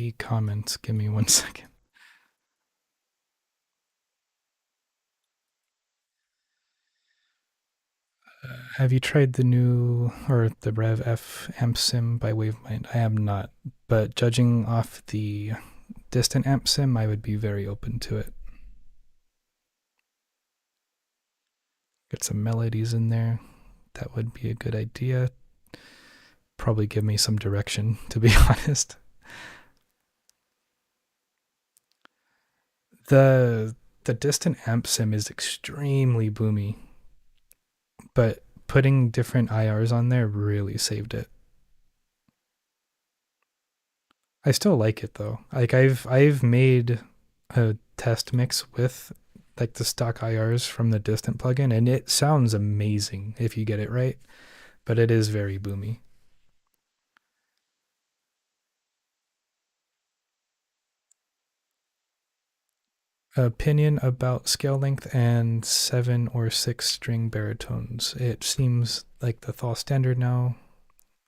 see comments. Give me 1 second. Have you tried the new or the Rev F amp sim by Wavemind? I have not, but judging off the distant amp sim, I would be very open to it. Get some melodies in there. That would be a good idea. Probably give me some direction, to be honest. The distant amp sim is extremely boomy, but putting different IRs on there really saved it. I still like it though. Like I've made a test mix with like the stock IRs from the distant plugin, and it sounds amazing if you get it right, but it is very boomy. Opinion about scale length and 7 or 6 string baritones. It seems like the thall standard now.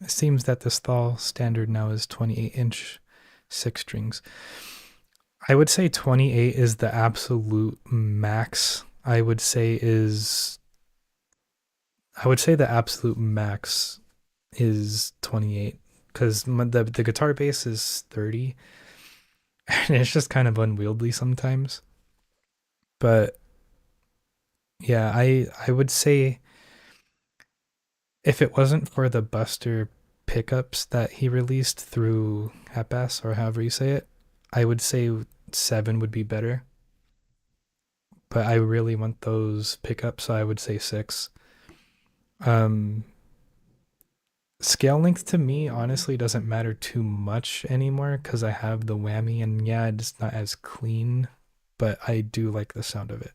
It seems that this thall standard now is 28-inch 6 strings. I would say 28 is the absolute max. I would say the absolute max is 28 because the guitar bass is 30 and it's just kind of unwieldy sometimes. But yeah, I would say if it wasn't for the Buster pickups that he released through Hapass or however you say it, I would say 7 would be better. But I really want those pickups, so I would say 6. Um, Scale length to me honestly doesn't matter too much anymore because I have the Whammy, and yeah, it's not as clean, but I do like the sound of it.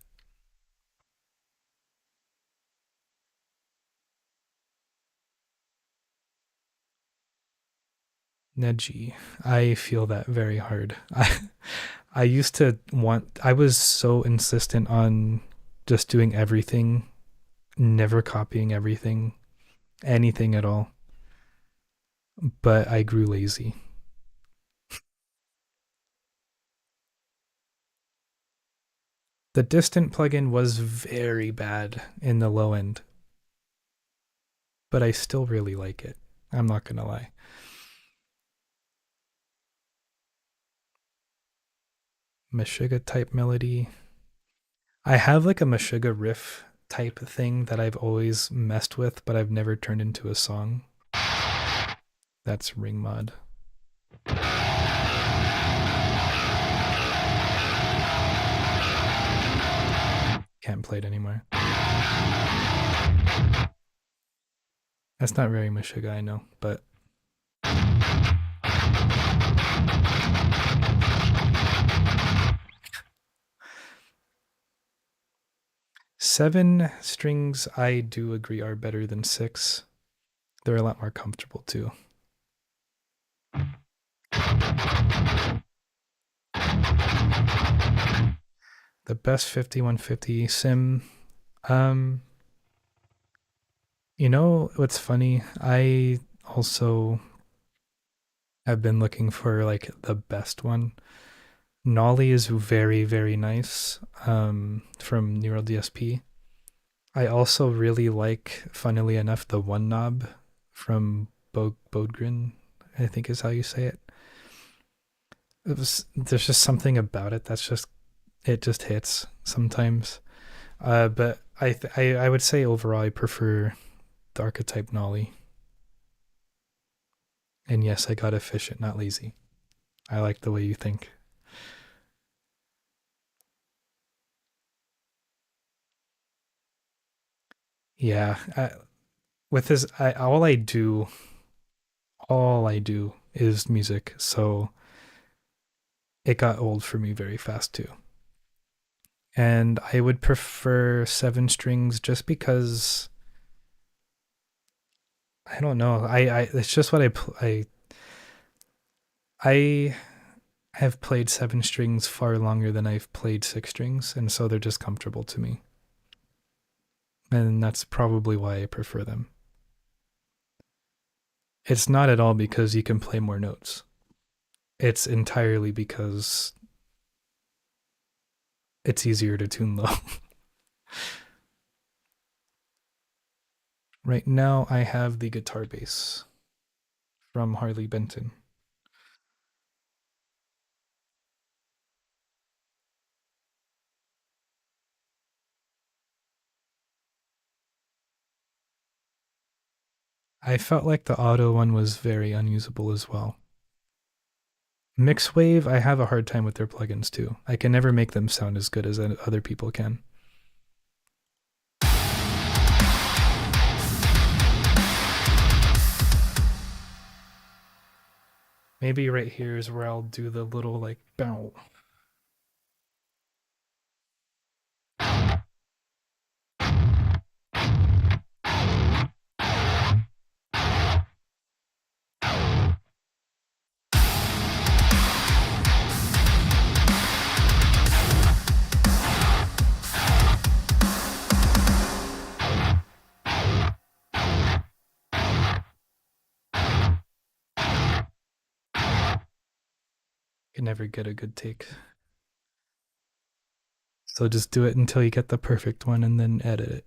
Neji, I feel that very hard. I used to I was so insistent on just doing everything, never copying everything, anything at all, but I grew lazy. The distant plugin was very bad in the low end, but I still really like it. I'm not gonna lie. Meshuggah type melody. I have like a Meshuggah riff type thing that I've always messed with, but I've never turned into a song. That's ring mod. Can't play it anymore. That's not very Meshuggah, I know, but 7 strings, I do agree, are better than 6. They're a lot more comfortable too. The best 5150 sim. You know what's funny? I also have been looking for like the best one. Nolly is very, very nice from Neural DSP. I also really like, funnily enough, the one knob from Bodgren, I think is how you say it. There's just something about it it just hits sometimes. But I would say overall I prefer the archetype Nolly. And yes, I got efficient, not lazy. I like the way you think. Yeah, with this, all I do is music, so it got old for me very fast too. And I would prefer 7 strings just because I don't know. I it's just what I have played 7 strings far longer than I've played 6 strings, and so they're just comfortable to me. And that's probably why I prefer them. It's not at all because you can play more notes. It's entirely because it's easier to tune low. Right now I have the guitar bass from Harley Benton. I felt like the auto one was very unusable as well. Mixwave, I have a hard time with their plugins too. I can never make them sound as good as other people can. Maybe right here is where I'll do the little like bow. Can never get a good take. So just do it until you get the perfect one and then edit it.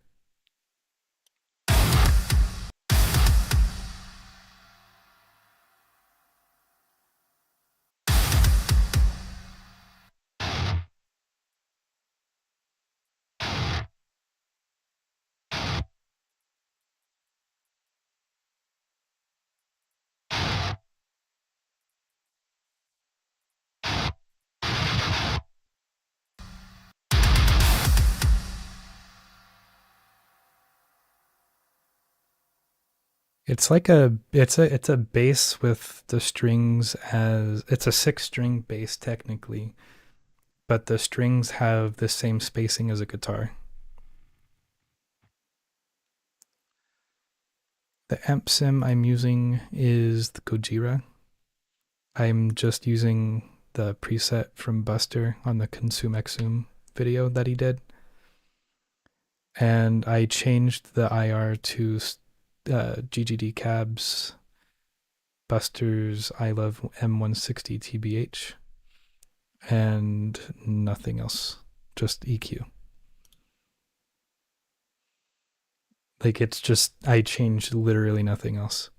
It's like it's a bass with the strings as it's a 6-string bass technically, but the strings have the same spacing as a guitar. The amp sim I'm using is the Gojira. I'm just using the preset from Buster on the Consume Exum video that he did. And I changed the IR to GGD Cabs, Buster's I Love M160 TBH, and nothing else, just EQ. Like it's just, I changed literally nothing else.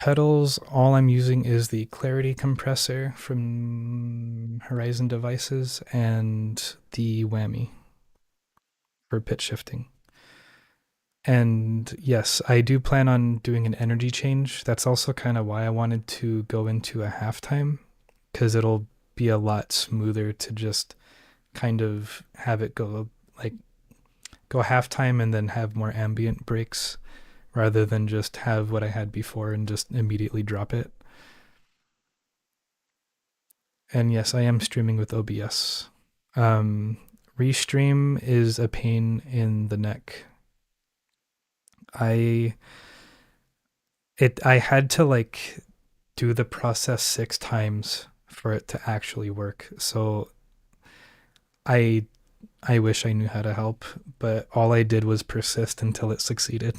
Pedals, all I'm using is the Clarity compressor from Horizon Devices and the Whammy for pitch shifting. And yes, I do plan on doing an energy change. That's also kind of why I wanted to go into a halftime, because it'll be a lot smoother to just kind of have it go halftime and then have more ambient breaks rather than just have what I had before and just immediately drop it. And yes, I am streaming with OBS. Restream is a pain in the neck. I had to like do the process 6 times for it to actually work. So I wish I knew how to help, but all I did was persist until it succeeded.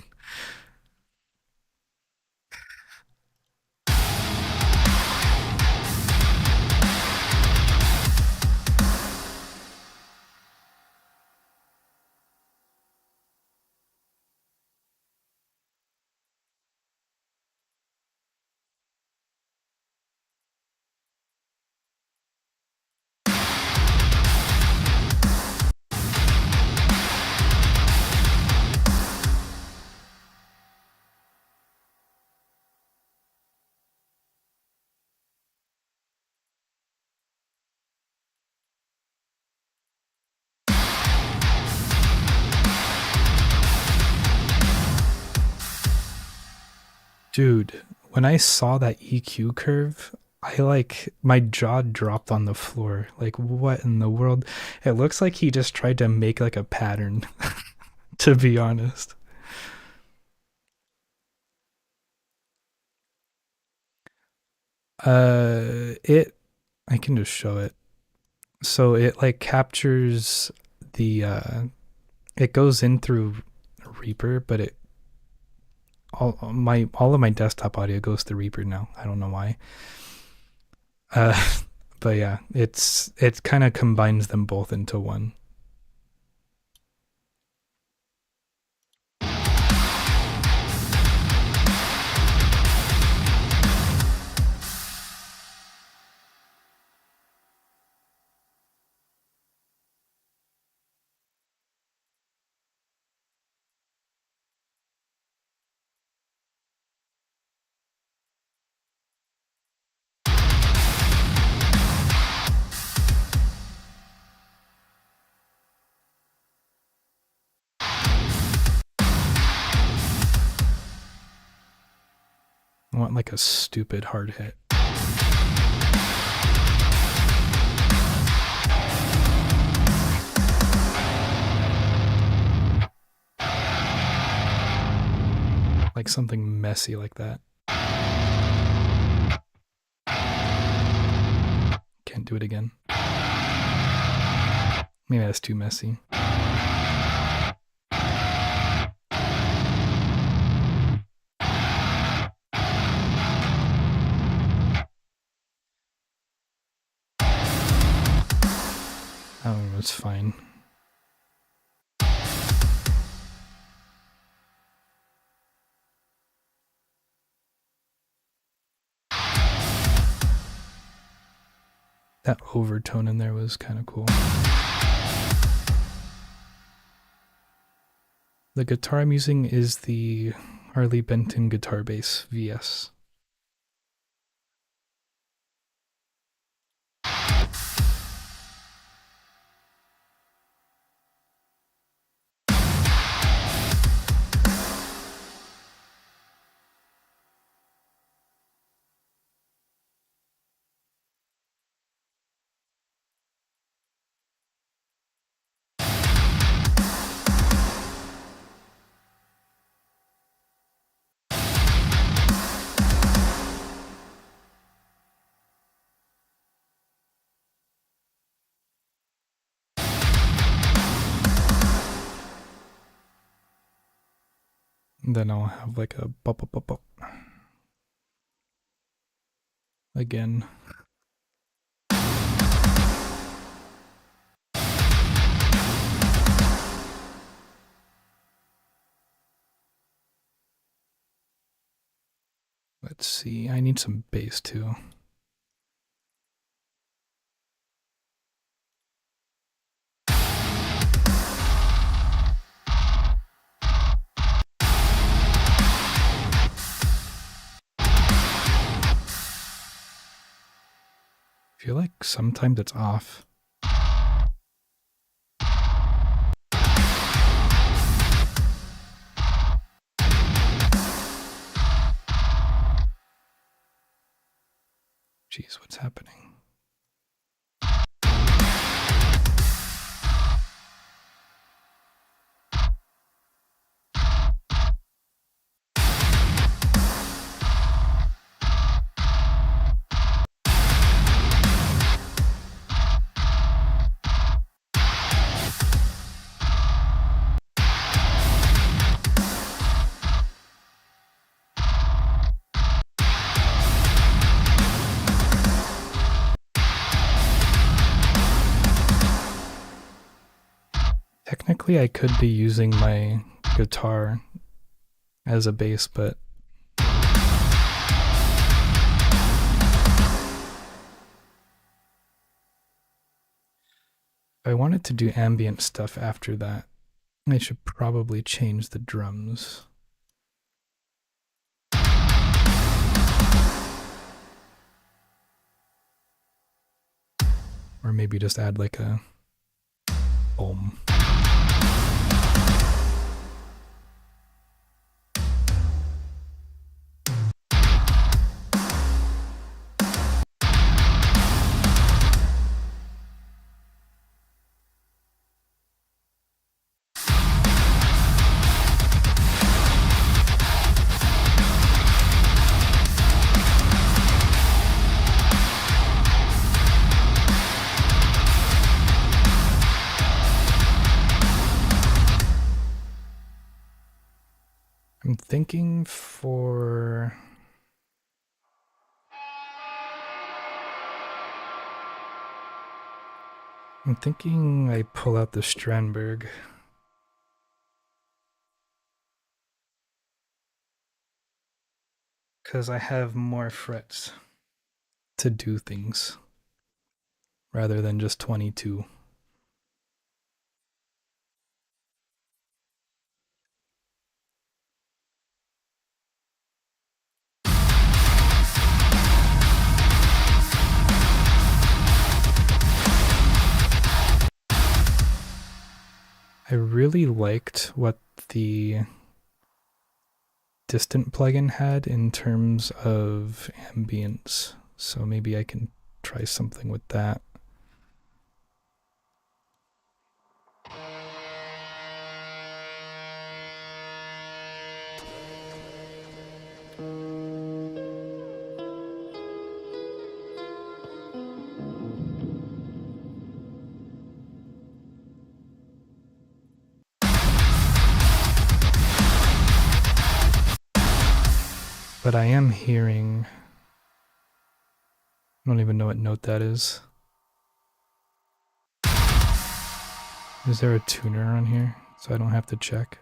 Dude, when I saw that EQ curve, my jaw dropped on the floor. Like, what in the world? It looks like he just tried to make like a pattern, to be honest. I can just show it. So it like captures the it goes in through Reaper, but it all of my desktop audio goes through Reaper now. I don't know why. But yeah, it kind of combines them both into one. I want like a stupid hard hit. Like something messy like that. Can't do it again. Maybe that's too messy. Oh, it's fine. That overtone in there was kind of cool. The guitar I'm using is the Harley Benton Guitarbass VS. Then I'll have like a bop. Again. Let's see, I need some bass too. I feel like sometimes it's off. Jeez, what's happening? Technically, I could be using my guitar as a bass, but if I wanted to do ambient stuff after that, I should probably change the drums. Or maybe just add like a boom. thinking I pull out the Strandberg. Because I have more frets to do things rather than just 22. I really liked what the distant plugin had in terms of ambience, so maybe I can try something with that. But I am hearing, I don't even know what note that is. Is there a tuner on here so I don't have to check?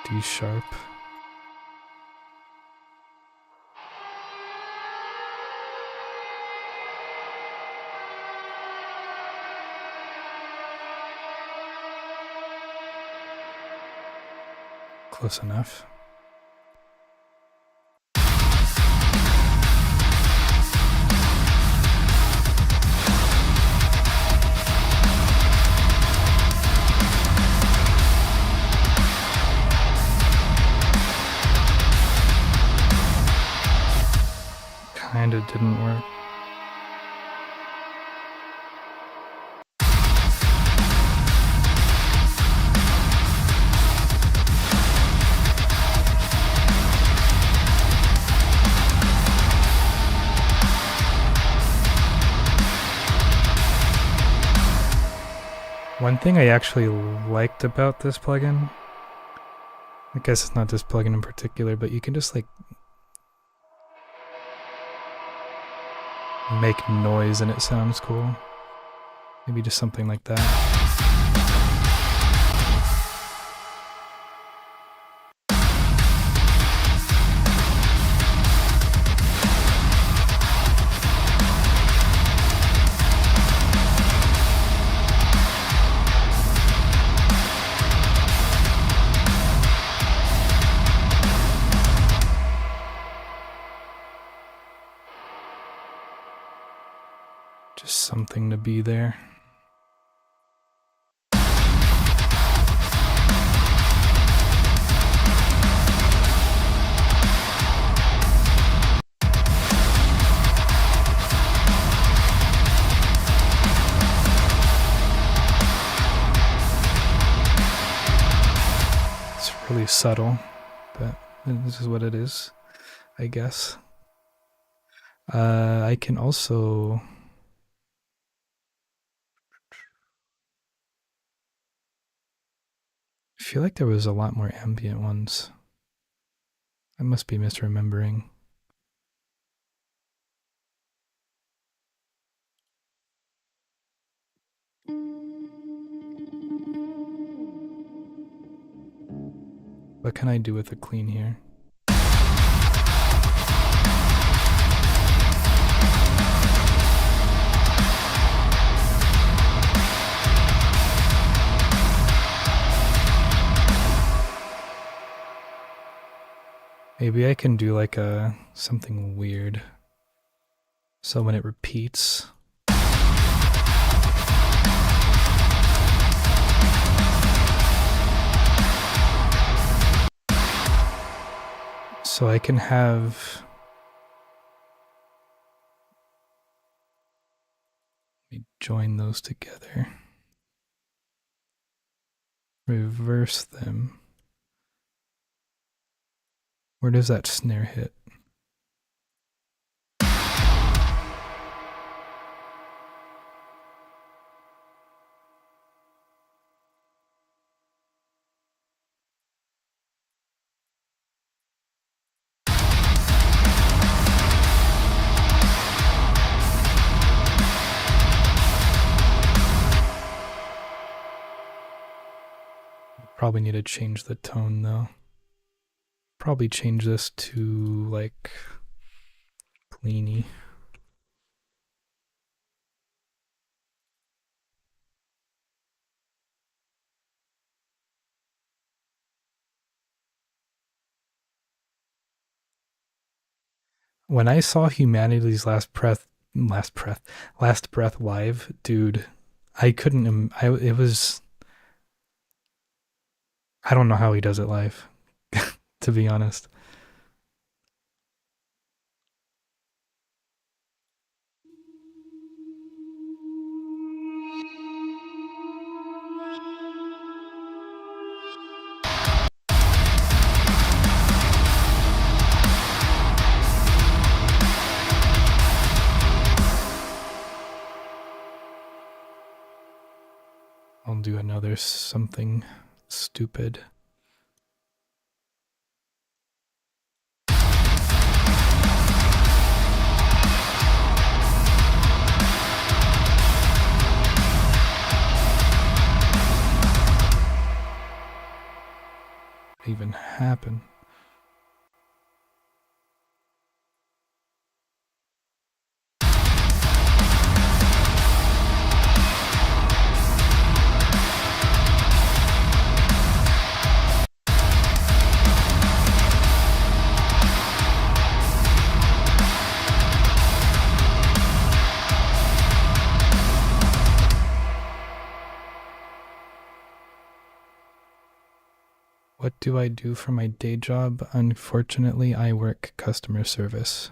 D sharp. Close enough. Kinda didn't work. One thing I actually liked about this plugin, I guess it's not this plugin in particular, but you can just like make noise and it sounds cool. Maybe just something like that. Just something to be there. It's really subtle, but this is what it is, I guess. I can also I feel like there was a lot more ambient ones. I must be misremembering. What can I do with a clean here? Maybe I can do like something weird. So when it repeats, so I can have, let me join those together, reverse them. Where does that snare hit? Probably need to change the tone though. Probably change this to like cleany. When I saw Humanity's Last Breath live, dude, I couldn't. It was. I don't know how he does it live, to be honest. I'll do another something stupid. Even happen? What do I do for my day job? Unfortunately, I work customer service.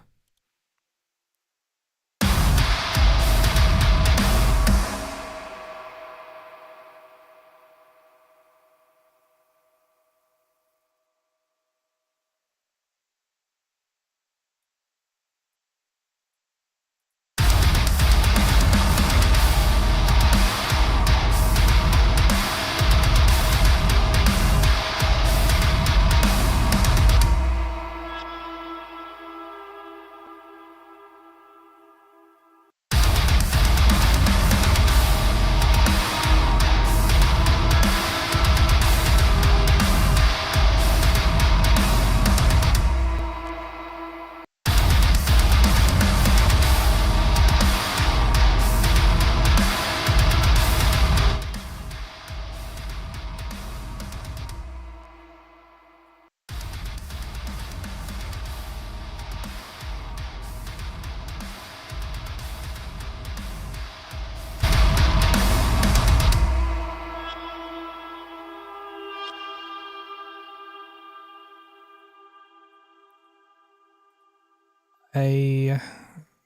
I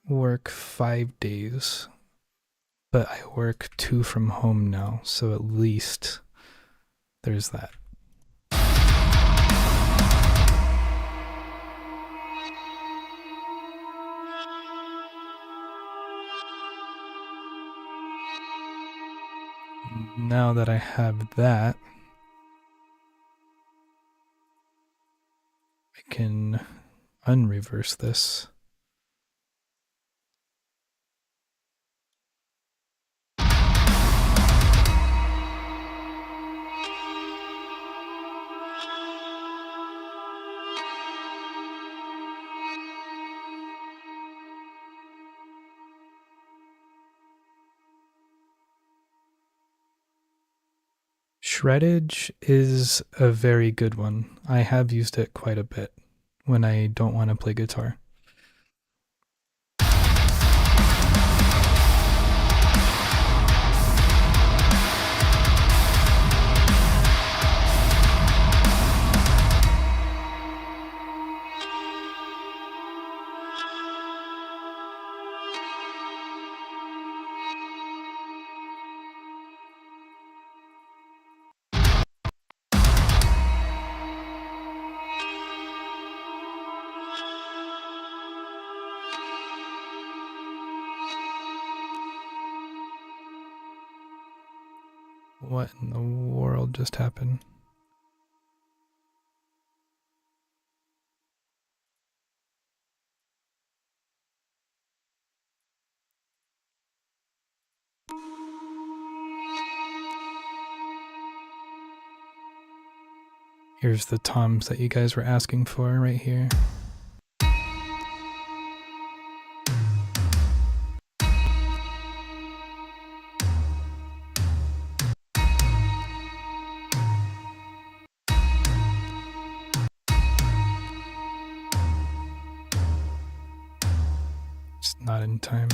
work 5 days, but I work 2 from home now, so at least there's that. Now that I have that, I can unreverse this. Shreddage is a very good one. I have used it quite a bit when I don't want to play guitar. What in the world just happened? Here's the toms that you guys were asking for right here. It's not in time.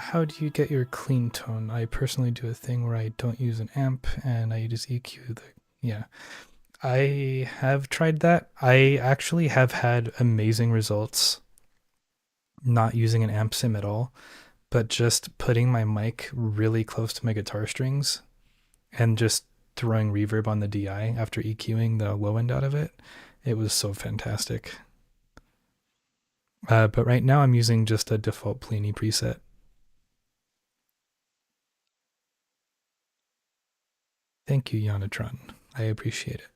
How do you get your clean tone? I personally do a thing where I don't use an amp and I just EQ the, yeah. I have tried that. I actually have had amazing results not using an amp sim at all, but just putting my mic really close to my guitar strings and just throwing reverb on the DI after EQing the low end out of it. It was so fantastic. But right now I'm using just a default Plini preset. Thank you, Yanatron. I appreciate it.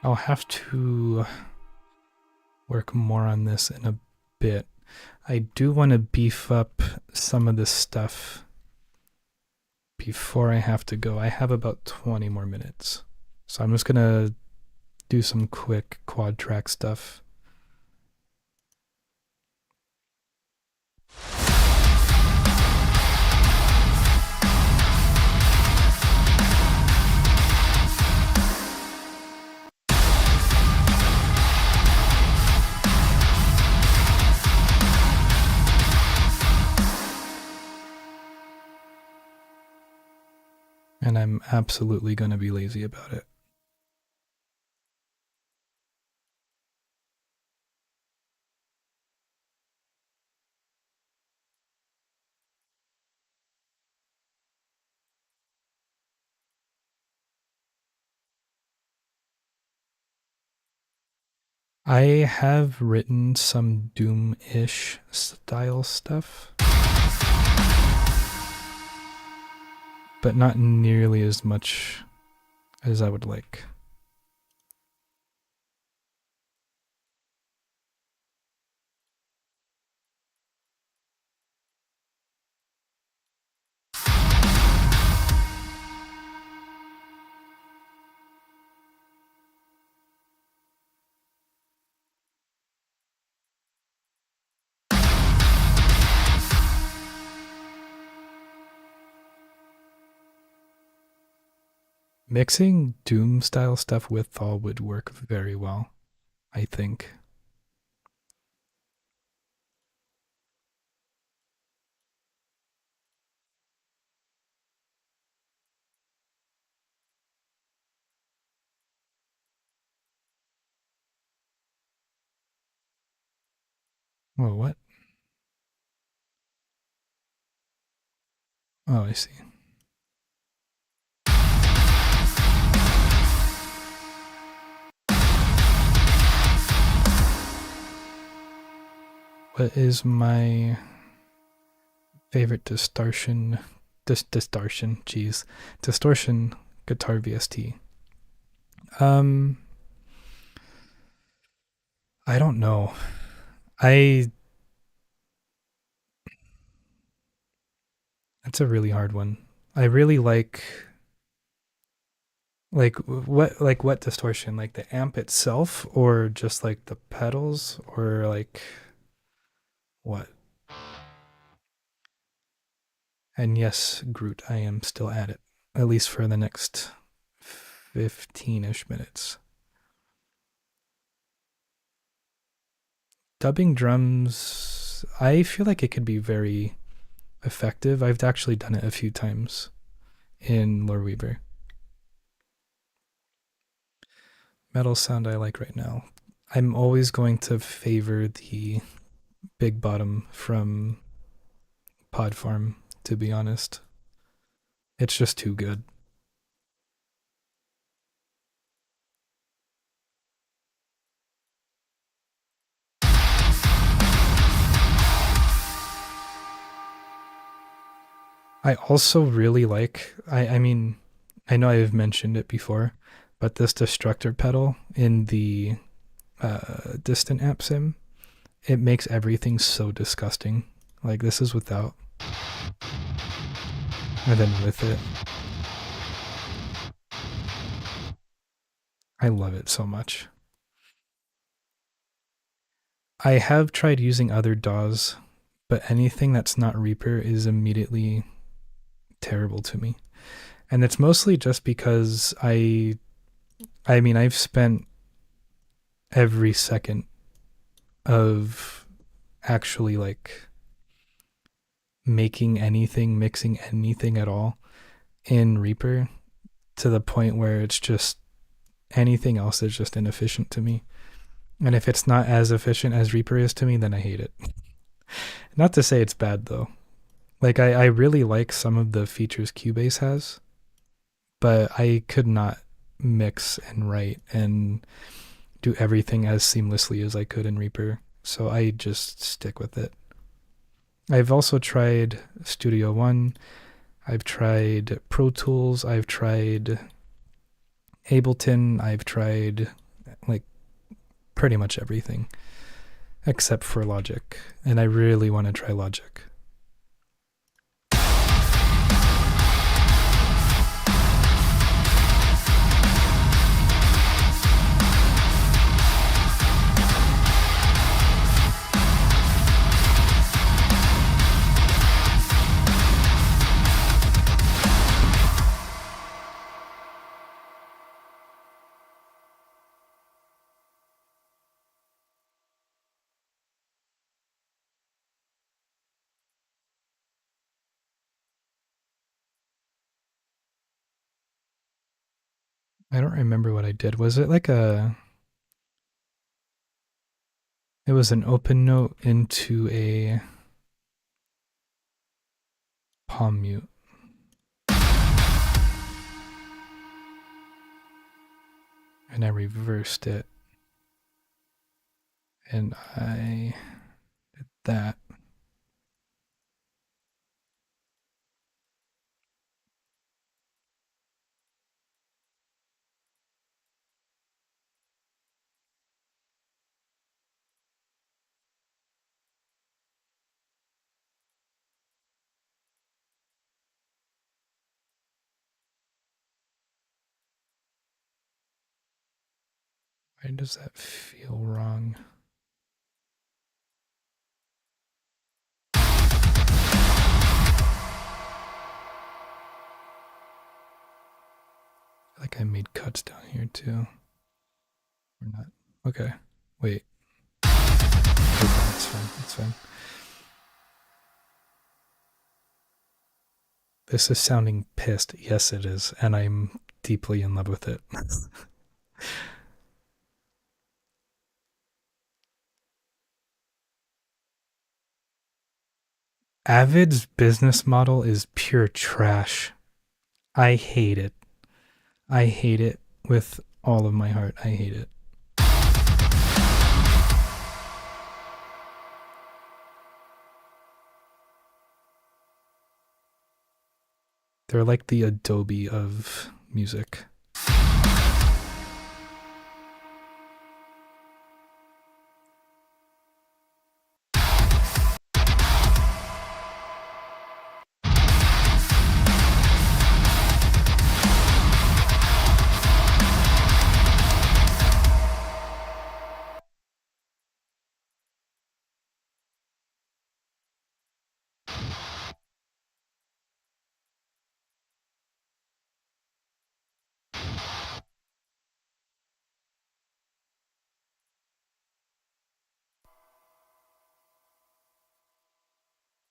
I'll have to work more on this in a bit. I do want to beef up some of this stuff before I have to go. I have about 20 more minutes. So I'm just going to do some quick quad track stuff. And I'm absolutely going to be lazy about it. I have written some Doom-ish style stuff, but not nearly as much as I would like. Mixing Doom style stuff with thall would work very well, I think. Oh, what? Oh, I see. What is my favorite distortion guitar VST? I don't know. That's a really hard one. I really what distortion? Like the amp itself, or just like the pedals, or like what? And yes, Groot, I am still at it. At least for the next 15-ish minutes. Dubbing drums, I feel like it could be very effective. I've actually done it a few times in Lore Weaver. Metal sound I like right now. I'm always going to favor the big bottom from Pod Farm, to be honest. It's just too good. I also really like, I mean, I know I've mentioned it before, but this destructor pedal in the distant amp sim, it makes everything so disgusting. Like this is without, and then with it. I love it so much. I have tried using other DAWs, but anything that's not Reaper is immediately terrible to me. And it's mostly just because I mean, I've spent every second of actually like making anything, mixing anything at all in Reaper to the point where it's just anything else is just inefficient to me. And if it's not as efficient as Reaper is to me, then I hate it. Not to say it's bad though. Like I really like some of the features Cubase has, but I could not mix and write and do everything as seamlessly as I could in Reaper. So I just stick with it. I've also tried Studio One. I've tried Pro Tools. I've tried Ableton. I've tried like pretty much everything except for Logic. And I really want to try Logic. I don't remember what I did. Was it like a... It was an open note into a palm mute. And I reversed it. And I did that. Why does that feel wrong? Like I made cuts down here too. Or not. Okay. Wait. Okay, that's fine. That's fine. This is sounding pissed. Yes, it is. And I'm deeply in love with it. Avid's business model is pure trash. I hate it. I hate it with all of my heart. I hate it. They're like the Adobe of music.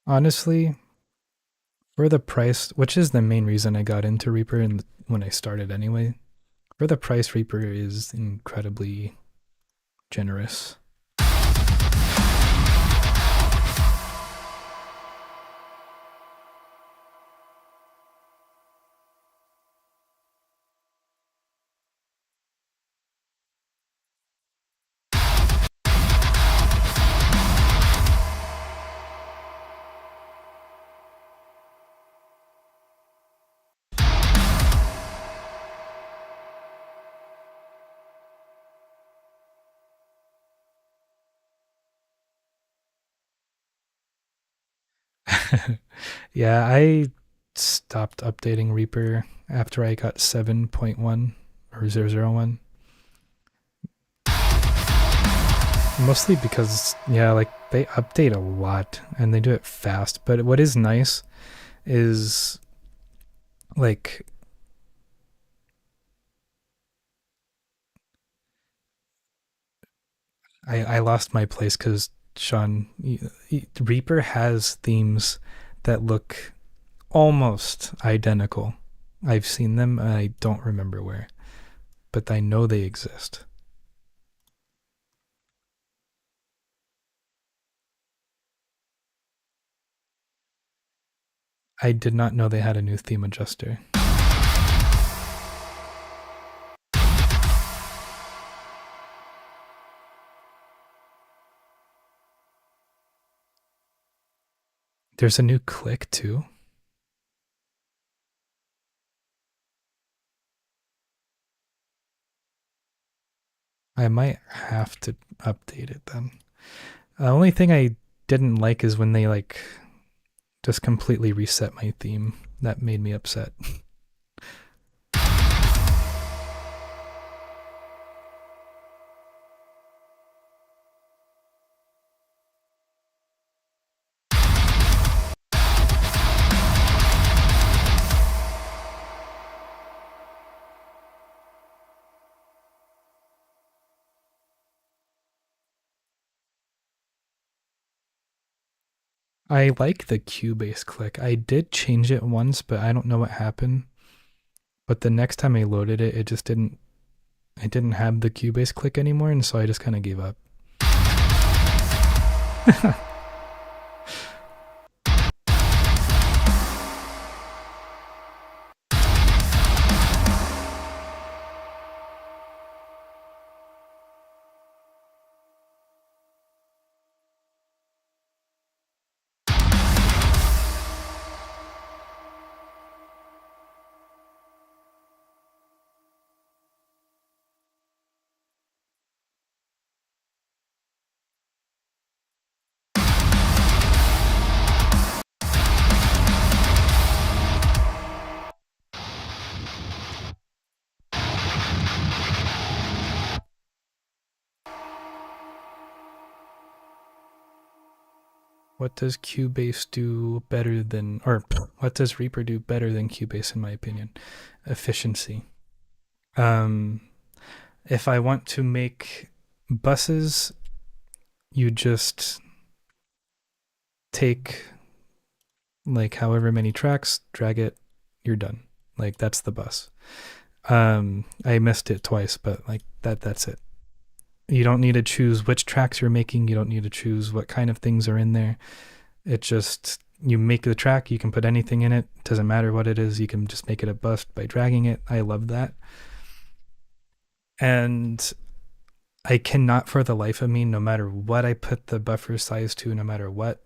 Honestly, for the price, which is the main reason I got into Reaper and when I started anyway, for the price, Reaper is incredibly generous. Yeah, I stopped updating Reaper after I got 7.1 or 001. Mostly because, yeah, like they update a lot and they do it fast. But what is nice is like I lost my place because Sean Reaper has themes that look almost identical. I've seen them and I don't remember where, but I know they exist. I did not know they had a new theme adjuster. There's a new click too. I might have to update it then. The only thing I didn't like is when they like just completely reset my theme. That made me upset. I like the Cubase click. I did change it once, but I don't know what happened. But the next time I loaded it, it didn't have the Cubase click anymore, and so I just kind of gave up. What does Cubase do better than, or what does Reaper do better than Cubase in my opinion? Efficiency. If I want to make buses, you just take like however many tracks, drag it, you're done. Like that's the bus. I missed it twice, but like that's it. You don't need to choose which tracks you're making. You don't need to choose what kind of things are in there. It just, you make the track, you can put anything in it. Doesn't matter what it is. You can just make it a bus by dragging it. I love that. And I cannot for the life of me, no matter what I put the buffer size to, no matter what,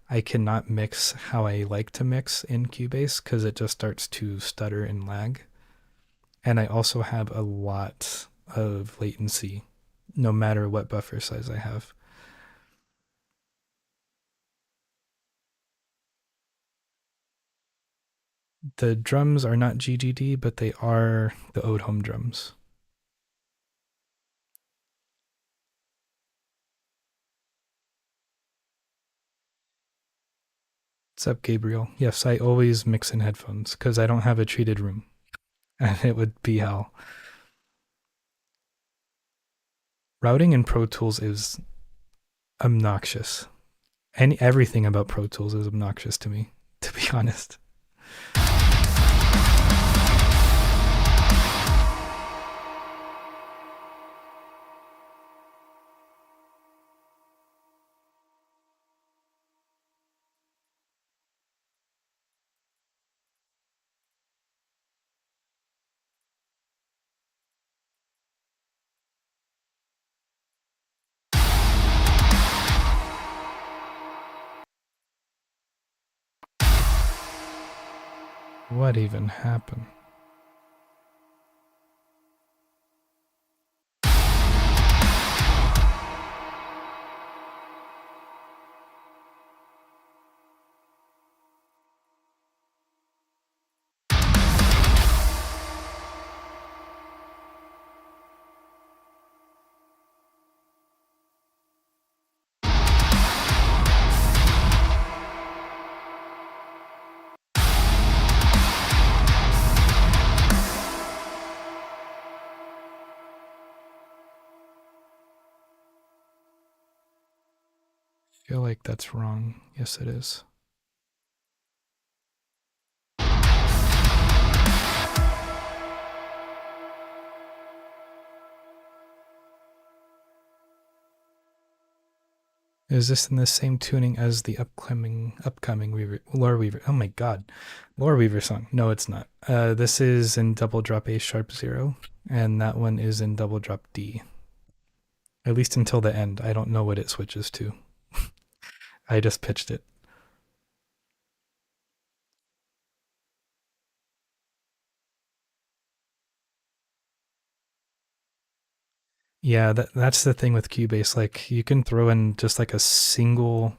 I cannot mix how I like to mix in Cubase because it just starts to stutter and lag. And I also have a lot of latency no matter what buffer size I have. The drums are not GGD, but they are the Odhome drums. What's up, Gabriel? Yes, I always mix in headphones because I don't have a treated room. And it would be hell. Routing in Pro Tools is obnoxious. Everything about Pro Tools is obnoxious to me, to be honest. What even happened? I feel like that's wrong. Yes, it is. Is this in the same tuning as the upcoming Lore Weaver? Oh my god, Lore Weaver song. No, it's not. This is in double drop A sharp 0, and that one is in double drop D. At least until the end. I don't know what it switches to. I just pitched it. Yeah, that's the thing with Cubase. Like you can throw in just like a single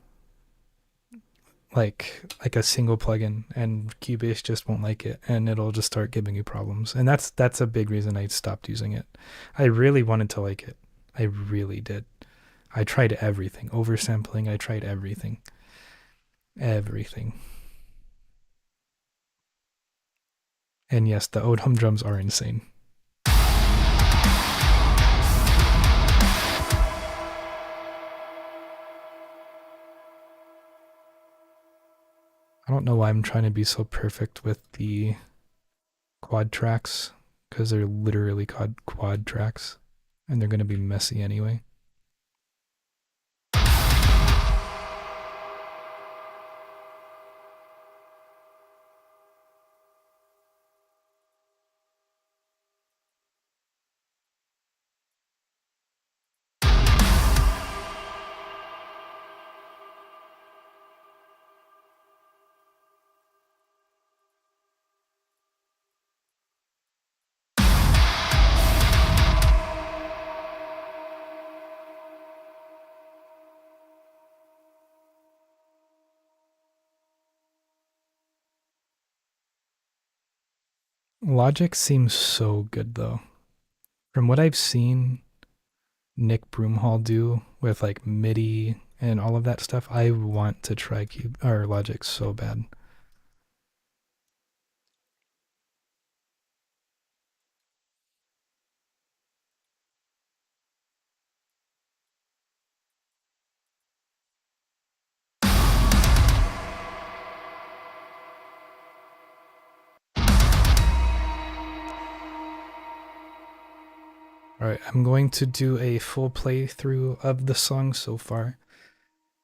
like a single plugin and Cubase just won't like it and it'll just start giving you problems. And that's a big reason I stopped using it. I really wanted to like it. I really did. I tried everything. Oversampling, I tried everything. Everything. And yes, the Odhum drums are insane. I don't know why I'm trying to be so perfect with the quad tracks because they're literally quad tracks and they're going to be messy anyway. Logic seems so good though. From what I've seen Nick Broomhall do with like MIDI and all of that stuff. I want to try Cube or Logic so bad. Alright, I'm going to do a full playthrough of the song so far,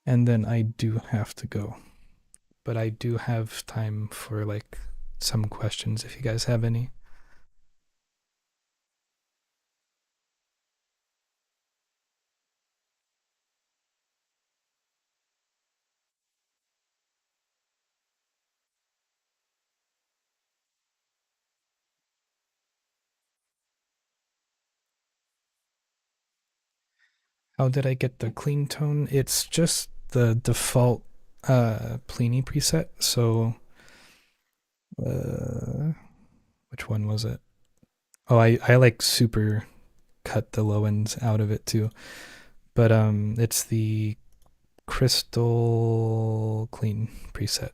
and then I do have to go. But I do have time for like some questions if you guys have any. How did I get the clean tone? It's just the default Pliny preset. So, which one was it? Oh, I like super cut the low ends out of it too. But it's the crystal clean preset.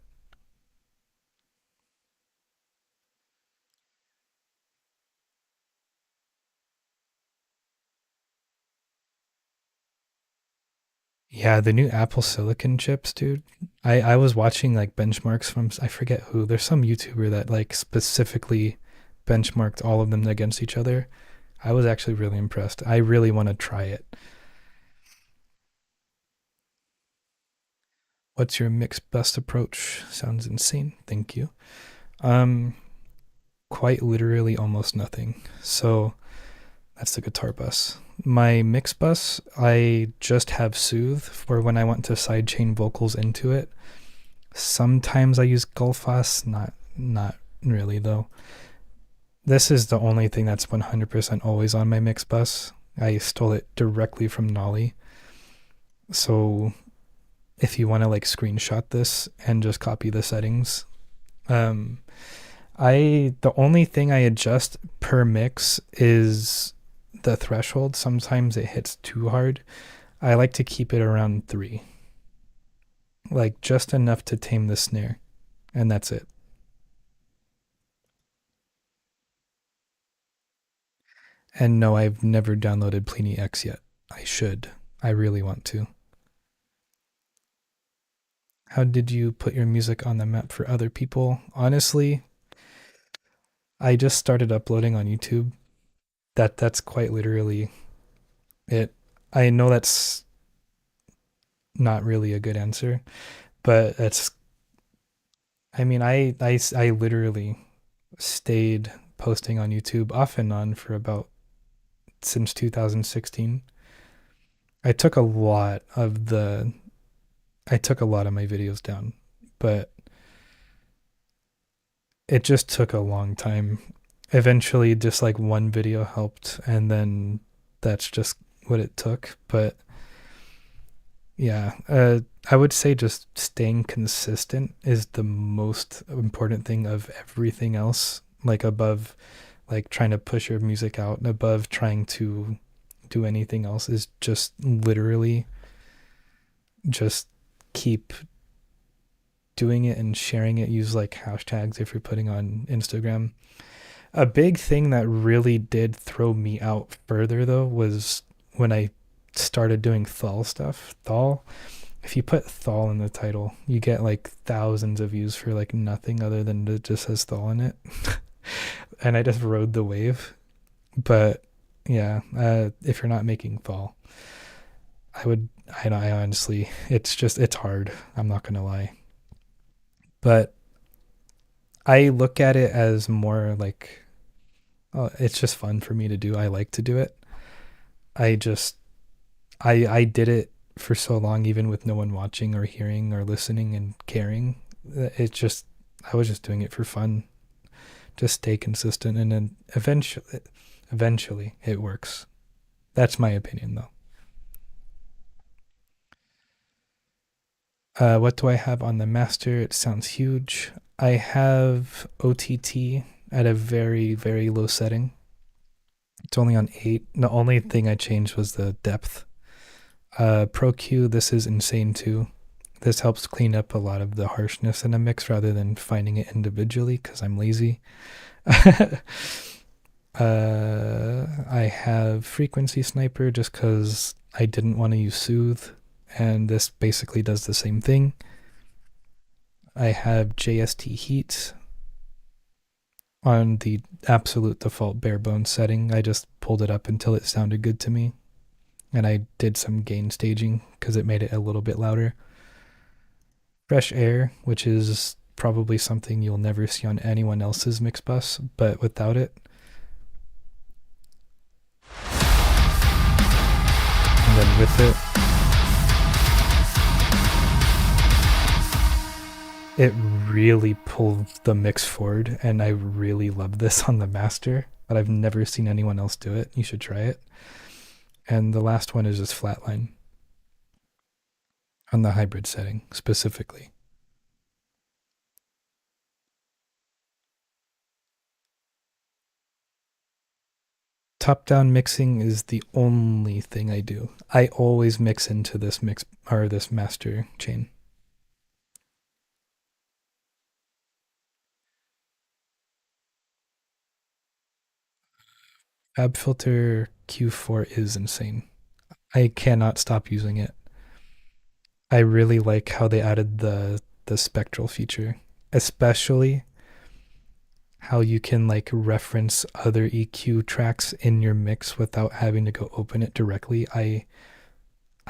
Yeah, the new Apple Silicon chips, dude. I was watching like benchmarks from I forget who. There's some YouTuber that like specifically benchmarked all of them against each other. I was actually really impressed. I really want to try it. What's your mixed bus approach? Sounds insane. Thank you. Um, quite literally almost nothing. So that's the guitar bus. My mix bus, I just have Soothe for when I want to sidechain vocals into it. Sometimes I use Gullfoss, not really though. This is the only thing that's 100% always on my mix bus. I stole it directly from Nolly. So if you want to like screenshot this and just copy the settings, the only thing I adjust per mix is the threshold. Sometimes it hits too hard. I like to keep it around 3. Like just enough to tame the snare. And that's it. And no, I've never downloaded Pliny X yet. I should. I really want to. How did you put your music on the map for other people? Honestly, I just started uploading on YouTube. That's quite literally it. I know that's not really a good answer, but it's I mean, I literally stayed posting on YouTube off and on for about since 2016. I took a lot of the I took a lot of my videos down, but it just took a long time. Eventually just like one video helped, and then that's just what it took. But yeah, I would say just staying consistent is the most important thing of everything else, like above like trying to push your music out and above trying to do anything else is just literally just keep doing it and sharing it. Use like hashtags if you're putting on Instagram. A big thing that really did throw me out further though was when I started doing thall stuff. Thall, if you put thall in the title, you get like thousands of views for like nothing other than it just says thall in it. And I just rode the wave. But yeah, if you're not making thall, I honestly, it's hard. I'm not gonna lie. But I look at it as more like, oh, it's just fun for me to do. I like to do it. I just, I did it for so long, even with no one watching or hearing or listening and caring. I was just doing it for fun. Just stay consistent, and then eventually it works. That's my opinion though. What do I have on the master? It sounds huge. I have OTT at a very, very low setting. It's only on 8. The only thing I changed was the depth. Pro Q, this is insane too. This helps clean up a lot of the harshness in a mix rather than finding it individually because I'm lazy. I have Frequency Sniper just because I didn't want to use Soothe, and this basically does the same thing. I have JST Heat on the absolute default bare bones setting. I just pulled it up until it sounded good to me, and I did some gain staging because it made it a little bit louder. Fresh Air, which is probably something you'll never see on anyone else's mix bus, but without it. And then with it really pulled the mix forward, and I really love this on the master, but I've never seen anyone else do it. You should try it. And the last one is just flatline on the hybrid setting specifically. Top-down mixing is the only thing I do. I always mix into this mix or this master chain. FabFilter Q4 is insane. I cannot stop using it. I really like how they added the spectral feature, especially how you can like reference other EQ tracks in your mix without having to go open it directly. I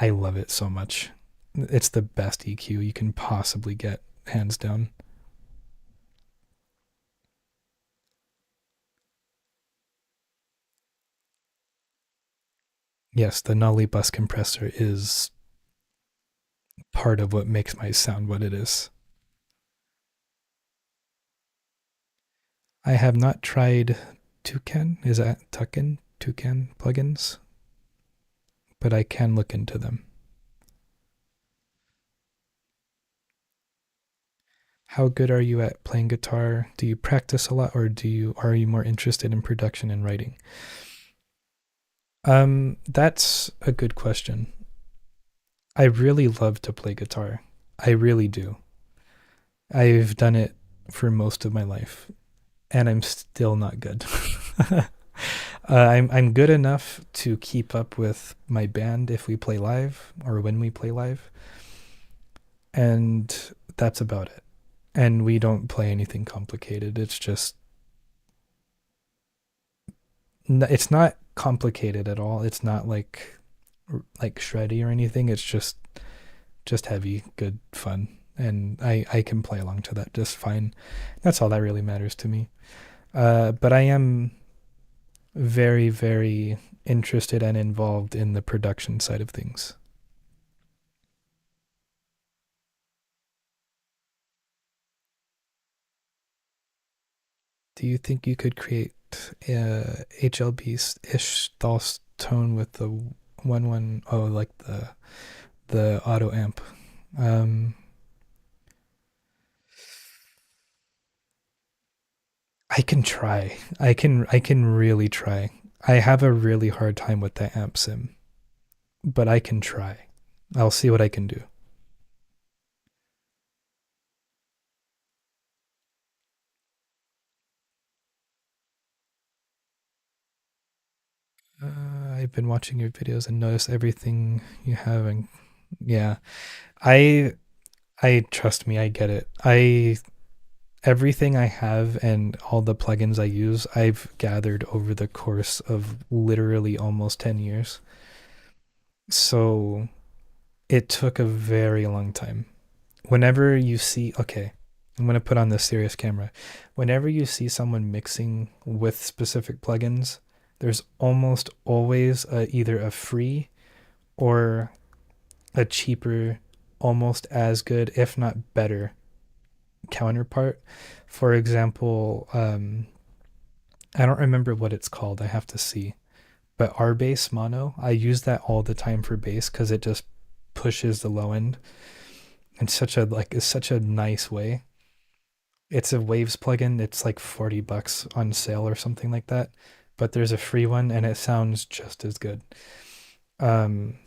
love it so much. It's the best EQ you can possibly get, hands down. Yes, the Nolly bus compressor is part of what makes my sound what it is. I have not tried Toucan. Is that Tuckin? Toucan plugins? But I can look into them. How good are you at playing guitar? Do you practice a lot, or are you more interested in production and writing? That's a good question. I really love to play guitar. I really do. I've done it for most of my life, and I'm still not good. I'm good enough to keep up with my band if we play live or when we play live, and that's about it. And we don't play anything complicated. It's not complicated at all. It's not like shreddy or anything. It's just heavy, good fun, and I can play along to that just fine. That's all that really matters to me. But I am very, very interested and involved in the production side of things. Do you think you could create HLB-ish thall tone with the 110, like the auto amp? Um, I can try. I can really try. I have a really hard time with that amp sim, but I can try. I'll see what I can do. I've been watching your videos and noticed everything you have, and yeah, I I trust me, I get it. I Everything I have and all the plugins I use, I've gathered over the course of literally almost 10 years. So it took a very long time. Whenever you see, okay, I'm going to put on this serious camera. Whenever you see someone mixing with specific plugins, there's almost always either a free or a cheaper, almost as good, if not better, counterpart. For example, I don't remember what it's called. I have to see. But R bass mono, I use that all the time for bass because it just pushes the low end in such a nice way. It's a Waves plugin. It's like $40 on sale or something like that. But there's a free one and it sounds just as good. Um,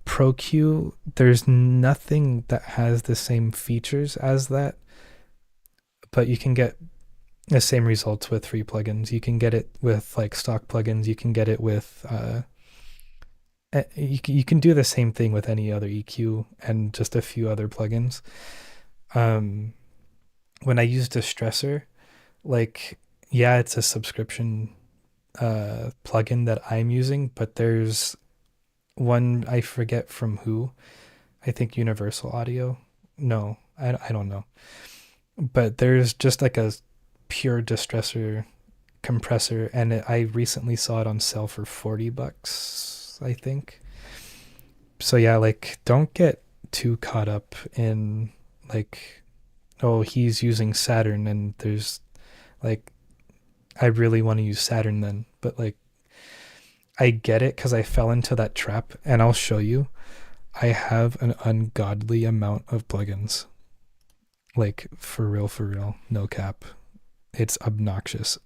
Pro Q, there's nothing that has the same features as that, but you can get the same results with free plugins. You can get it with like stock plugins. You can get it with you can do the same thing with any other EQ and just a few other plugins. Um, when I use Distressor, like yeah, it's a subscription plugin that I'm using, but there's one I forget from who. I think Universal Audio. No, I don't know. But there's just like a pure Distressor compressor, and I recently saw it on sale for $40, I think. So yeah, like don't get too caught up in like, oh, he's using Saturn and there's like, I really want to use Saturn then. But like, I get it because I fell into that trap, and I'll show you. I have an ungodly amount of plugins. Like, for real, no cap. It's obnoxious.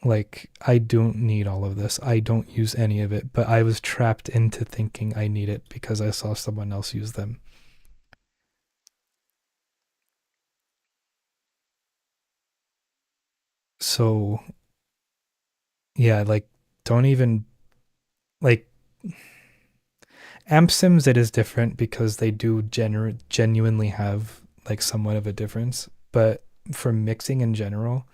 Like, I don't need all of this. I don't use any of it, but I was trapped into thinking I need it because I saw someone else use them. So, yeah, like, don't even, like, amp sims, it is different because they do genuinely have, like, somewhat of a difference. But for mixing in general,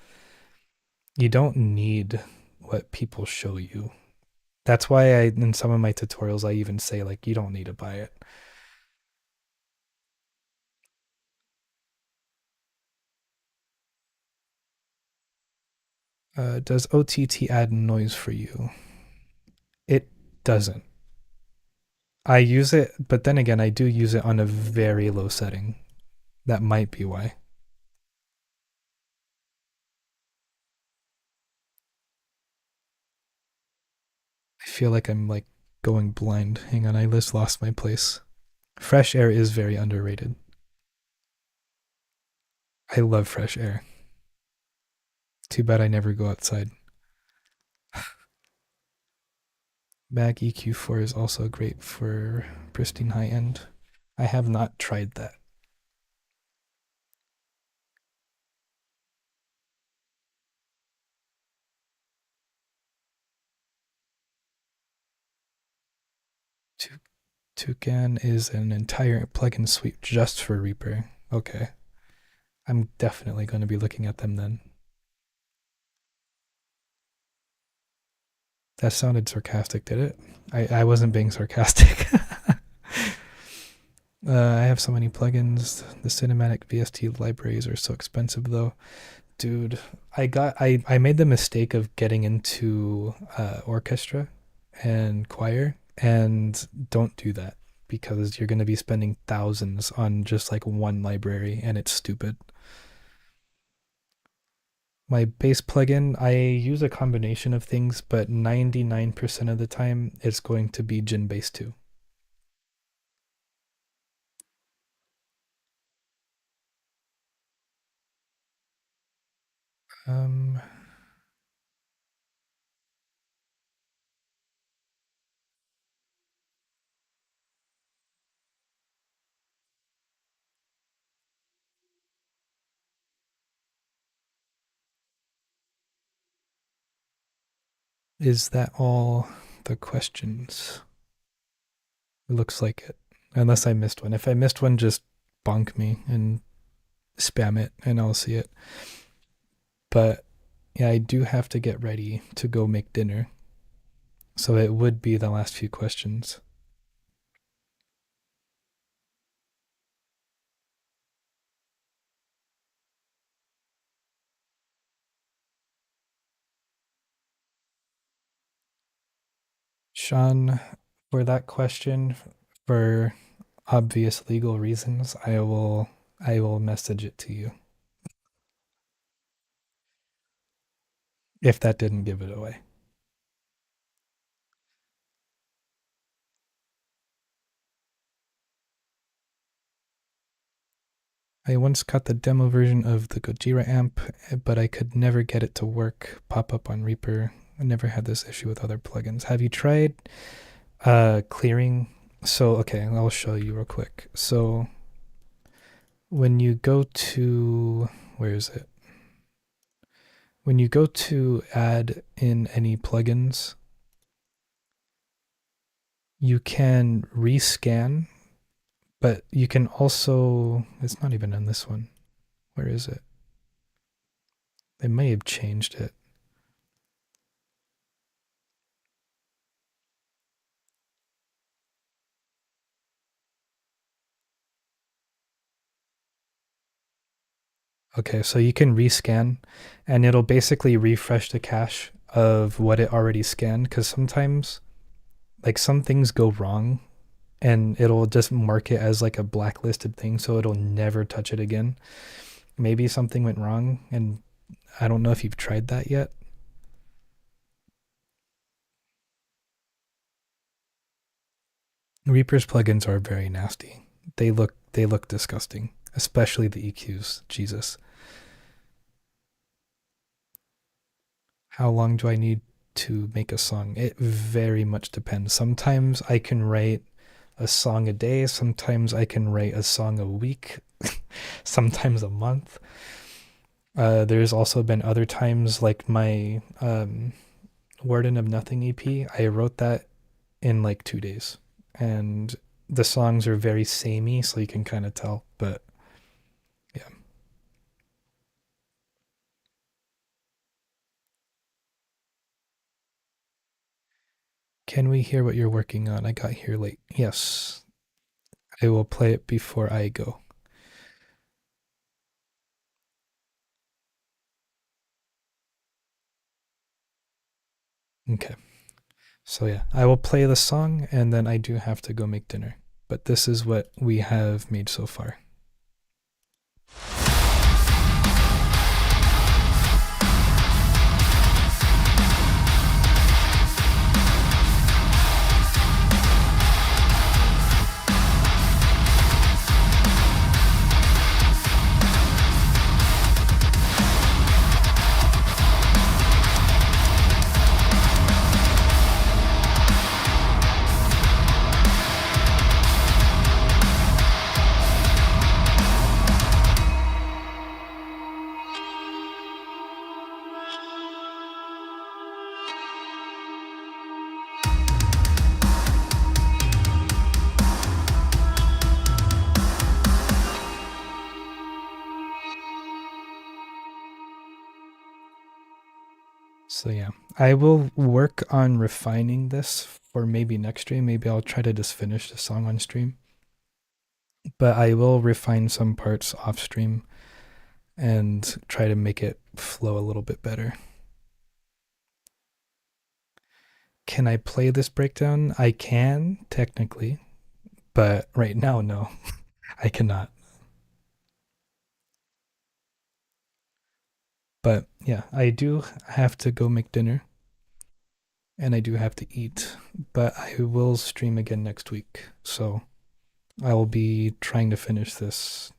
you don't need what people show you. That's why in some of my tutorials, I even say, like, you don't need to buy it. Does OTT add noise for you? It doesn't. I use it, but then again, I do use it on a very low setting. That might be why. I feel like I'm like going blind. Hang on, I just lost my place. Fresh air is very underrated. I love fresh air. Too bad I never go outside. Mag EQ4 is also great for pristine high end. I have not tried that. Toucan is an entire plugin suite just for Reaper. Okay. I'm definitely going to be looking at them then. That sounded sarcastic, did it? I wasn't being sarcastic. I have so many plugins. The cinematic VST libraries are so expensive though. Dude, I made the mistake of getting into orchestra and choir, and don't do that because you're going to be spending thousands on just like one library, and it's stupid. My bass plugin, I use a combination of things, but 99% of the time it's going to be Gin Bass 2. Um, is that all the questions? It looks like it. Unless I missed one. If I missed one, just bonk me and spam it and I'll see it. But yeah, I do have to get ready to go make dinner. So it would be the last few questions. Sean, for that question, for obvious legal reasons, I will message it to you if that didn't give it away. I once got the demo version of the Gojira amp, but I could never get it to work, pop up on Reaper. I never had this issue with other plugins. Have you tried Clearing. So, okay, I'll show you real quick. So, when you go to, where is it? When you go to add in any plugins, you can rescan, but you can also, it's not even in this one. Where is it? They may have changed it. Okay, so you can rescan and it'll basically refresh the cache of what it already scanned because sometimes like some things go wrong and it'll just mark it as like a blacklisted thing so it'll never touch it again. Maybe something went wrong and I don't know if you've tried that yet. Reaper's plugins are very nasty. They look disgusting, especially the EQs. Jesus. How long do I need to make a song? It very much depends. Sometimes I can write a song a day, sometimes I can write a song a week, sometimes a month. There's also been other times like my Warden of Nothing EP, I wrote that in like 2 days. And the songs are very samey, so you can kind of tell, but yeah. Can we hear what you're working on? I got here late. Yes, I will play it before I go. Okay. So yeah, I will play the song and then I do have to go make dinner. But this is what we have made so far. So yeah, I will work on refining this for maybe next stream. Maybe I'll try to just finish the song on stream. But I will refine some parts off stream and try to make it flow a little bit better. Can I play this breakdown? I can, technically, but right now, no, I cannot. But yeah, I do have to go make dinner and I do have to eat, but I will stream again next week. So I will be trying to finish this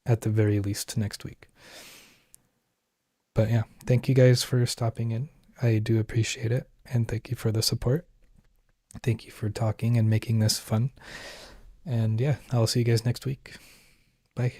at the very least next week. But yeah, thank you guys for stopping in. I do appreciate it. And thank you for the support. Thank you for talking and making this fun. And yeah, I'll see you guys next week. Bye.